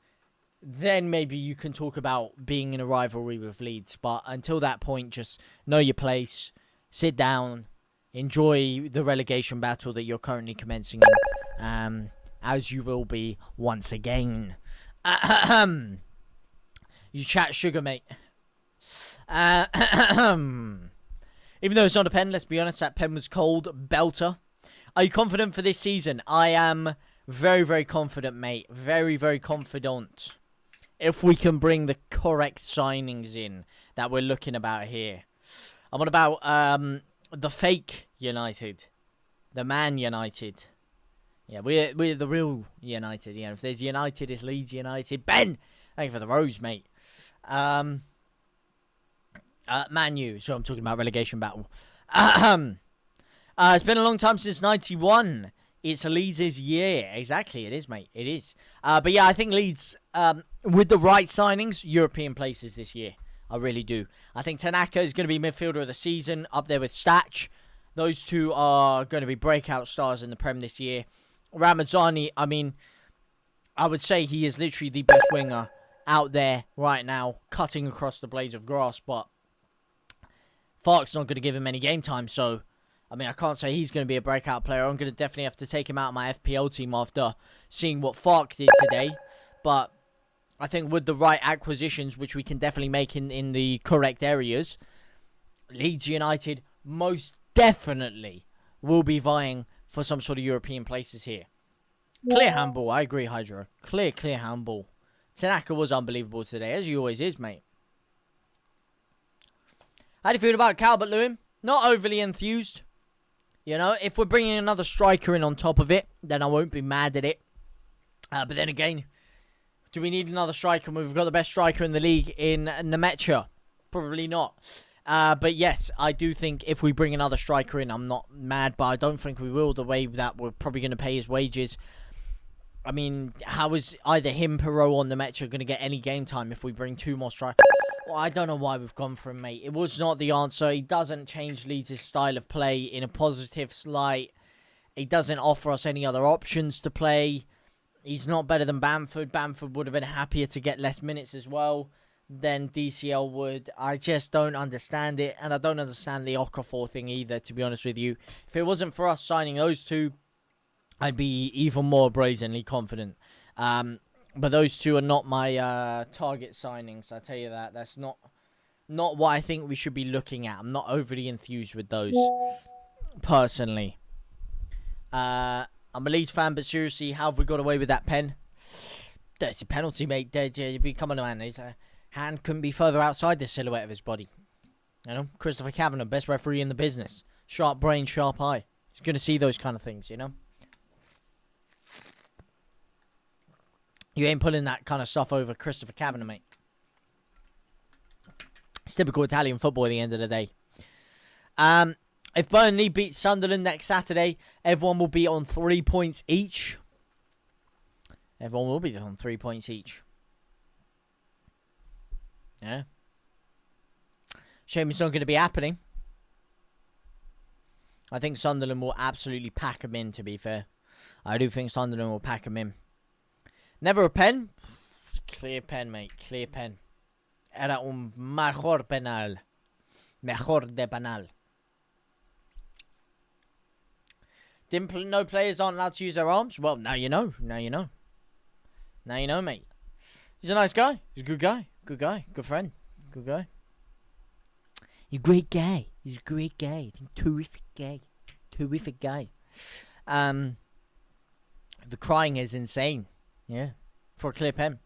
then maybe you can talk about being in a rivalry with Leeds. But until that point, just know your place, sit down, enjoy the relegation battle that you're currently commencing in, as you will be once again. You chat sugar, mate. Even though it's not a pen, let's be honest, that pen was cold. Belter. Are you confident for this season? I am very, very confident, mate. Very, very confident. If we can bring the correct signings in that we're looking about here. I'm on about the fake United, the Man United. Yeah, we're the real United. You know, if there's United, it's Leeds United. Ben, thank you for the rose, mate. Man U. So I'm talking about relegation battle. It's been a long time since '91. It's Leeds' year. Exactly, it is, mate. It is. But yeah, I think Leeds, with the right signings, European places this year. I really do. I think Tanaka is going to be midfielder of the season, up there with Statch. Those two are going to be breakout stars in the Prem this year. Ramazani, I mean, I would say he is literally the best winger out there right now, cutting across the blades of grass, but Fark's not going to give him any game time, so I mean, I can't say he's going to be a breakout player. I'm going to definitely have to take him out of my FPL team after seeing what Fark did today. But I think with the right acquisitions, which we can definitely make in the correct areas, Leeds United most definitely will be vying for some sort of European places here. Clear handball. I agree, Hydra. Clear handball. Tanaka was unbelievable today, as he always is, mate. How do you feel about Calvert-Lewin? Not overly enthused. You know, if we're bringing another striker in on top of it, then I won't be mad at it. But then again, do we need another striker when we've got the best striker in the league in Nemecha? Probably not. But yes, I do think if we bring another striker in, I'm not mad, but I don't think we will, the way that we're probably going to pay his wages. I mean, how is either him, Perot, or Nemecha going to get any game time if we bring two more strikers? Well, I don't know why we've gone for him, mate. It was not the answer. He doesn't change Leeds' style of play in a positive light. He doesn't offer us any other options to play. He's not better than Bamford. Bamford would have been happier to get less minutes as well than DCL would. I just don't understand it, and I don't understand the Okafor thing either, to be honest with you. If it wasn't for us signing those two, I'd be even more brazenly confident. But those two are not my target signings, I tell you that. That's not what I think we should be looking at. I'm not overly enthused with those, personally. I'm a Leeds fan, but seriously, how have we got away with that pen? Dirty penalty, mate. Come on, man. His hand couldn't be further outside the silhouette of his body. You know, Christopher Kavanagh, best referee in the business. Sharp brain, sharp eye. He's going to see those kind of things, you know? You ain't pulling that kind of stuff over Christopher Kavanagh, mate. It's typical Italian football at the end of the day. If Burnley beat Sunderland next Saturday, everyone will be on 3 points each. Everyone will be on 3 points each. Yeah. Shame it's not going to be happening. I think Sunderland will absolutely pack them in, to be fair. I do think Sunderland will pack them in. Never a pen? Clear pen, mate. Clear pen. Era un mejor penal. Mejor de penal. No players aren't allowed to use their arms? Well, now you know. Now you know. Now you know, mate. He's a nice guy. He's a good guy. Good guy. Good friend. Good guy. He's a great guy. He's a great guy. Terrific guy. Terrific guy. The crying is insane. Yeah. For a clear pen.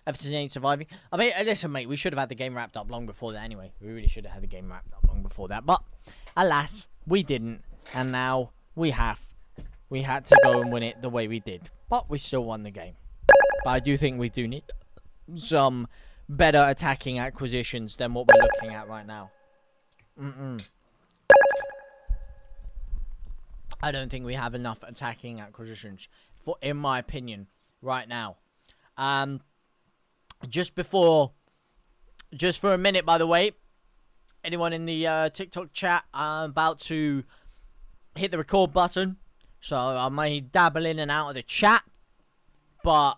Everton ain't surviving. I mean, listen, mate, we should have had the game wrapped up long before that anyway. We really should have had the game wrapped up long before that. But, alas, we didn't. And now we have. We had to go and win it the way we did. But we still won the game. But I do think we do need some better attacking acquisitions than what we're looking at right now. I don't think we have enough attacking acquisitions, in my opinion, right now. Just for a minute, by the way, anyone in the TikTok chat, I'm about to hit the record button, so I may dabble in and out of the chat, but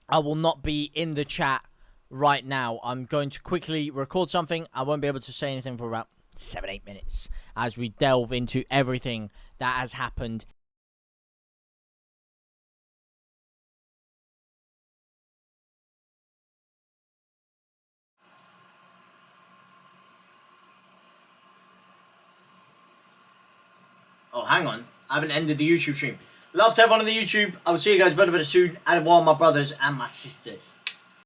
I will not be in the chat right now. I'm going to quickly record something. I won't be able to say anything for about 7-8 minutes as we delve into everything that has happened. Oh, hang on. I haven't ended the YouTube stream. Love to everyone on the YouTube. I will see you guys very, very soon. And one of my brothers and my sisters.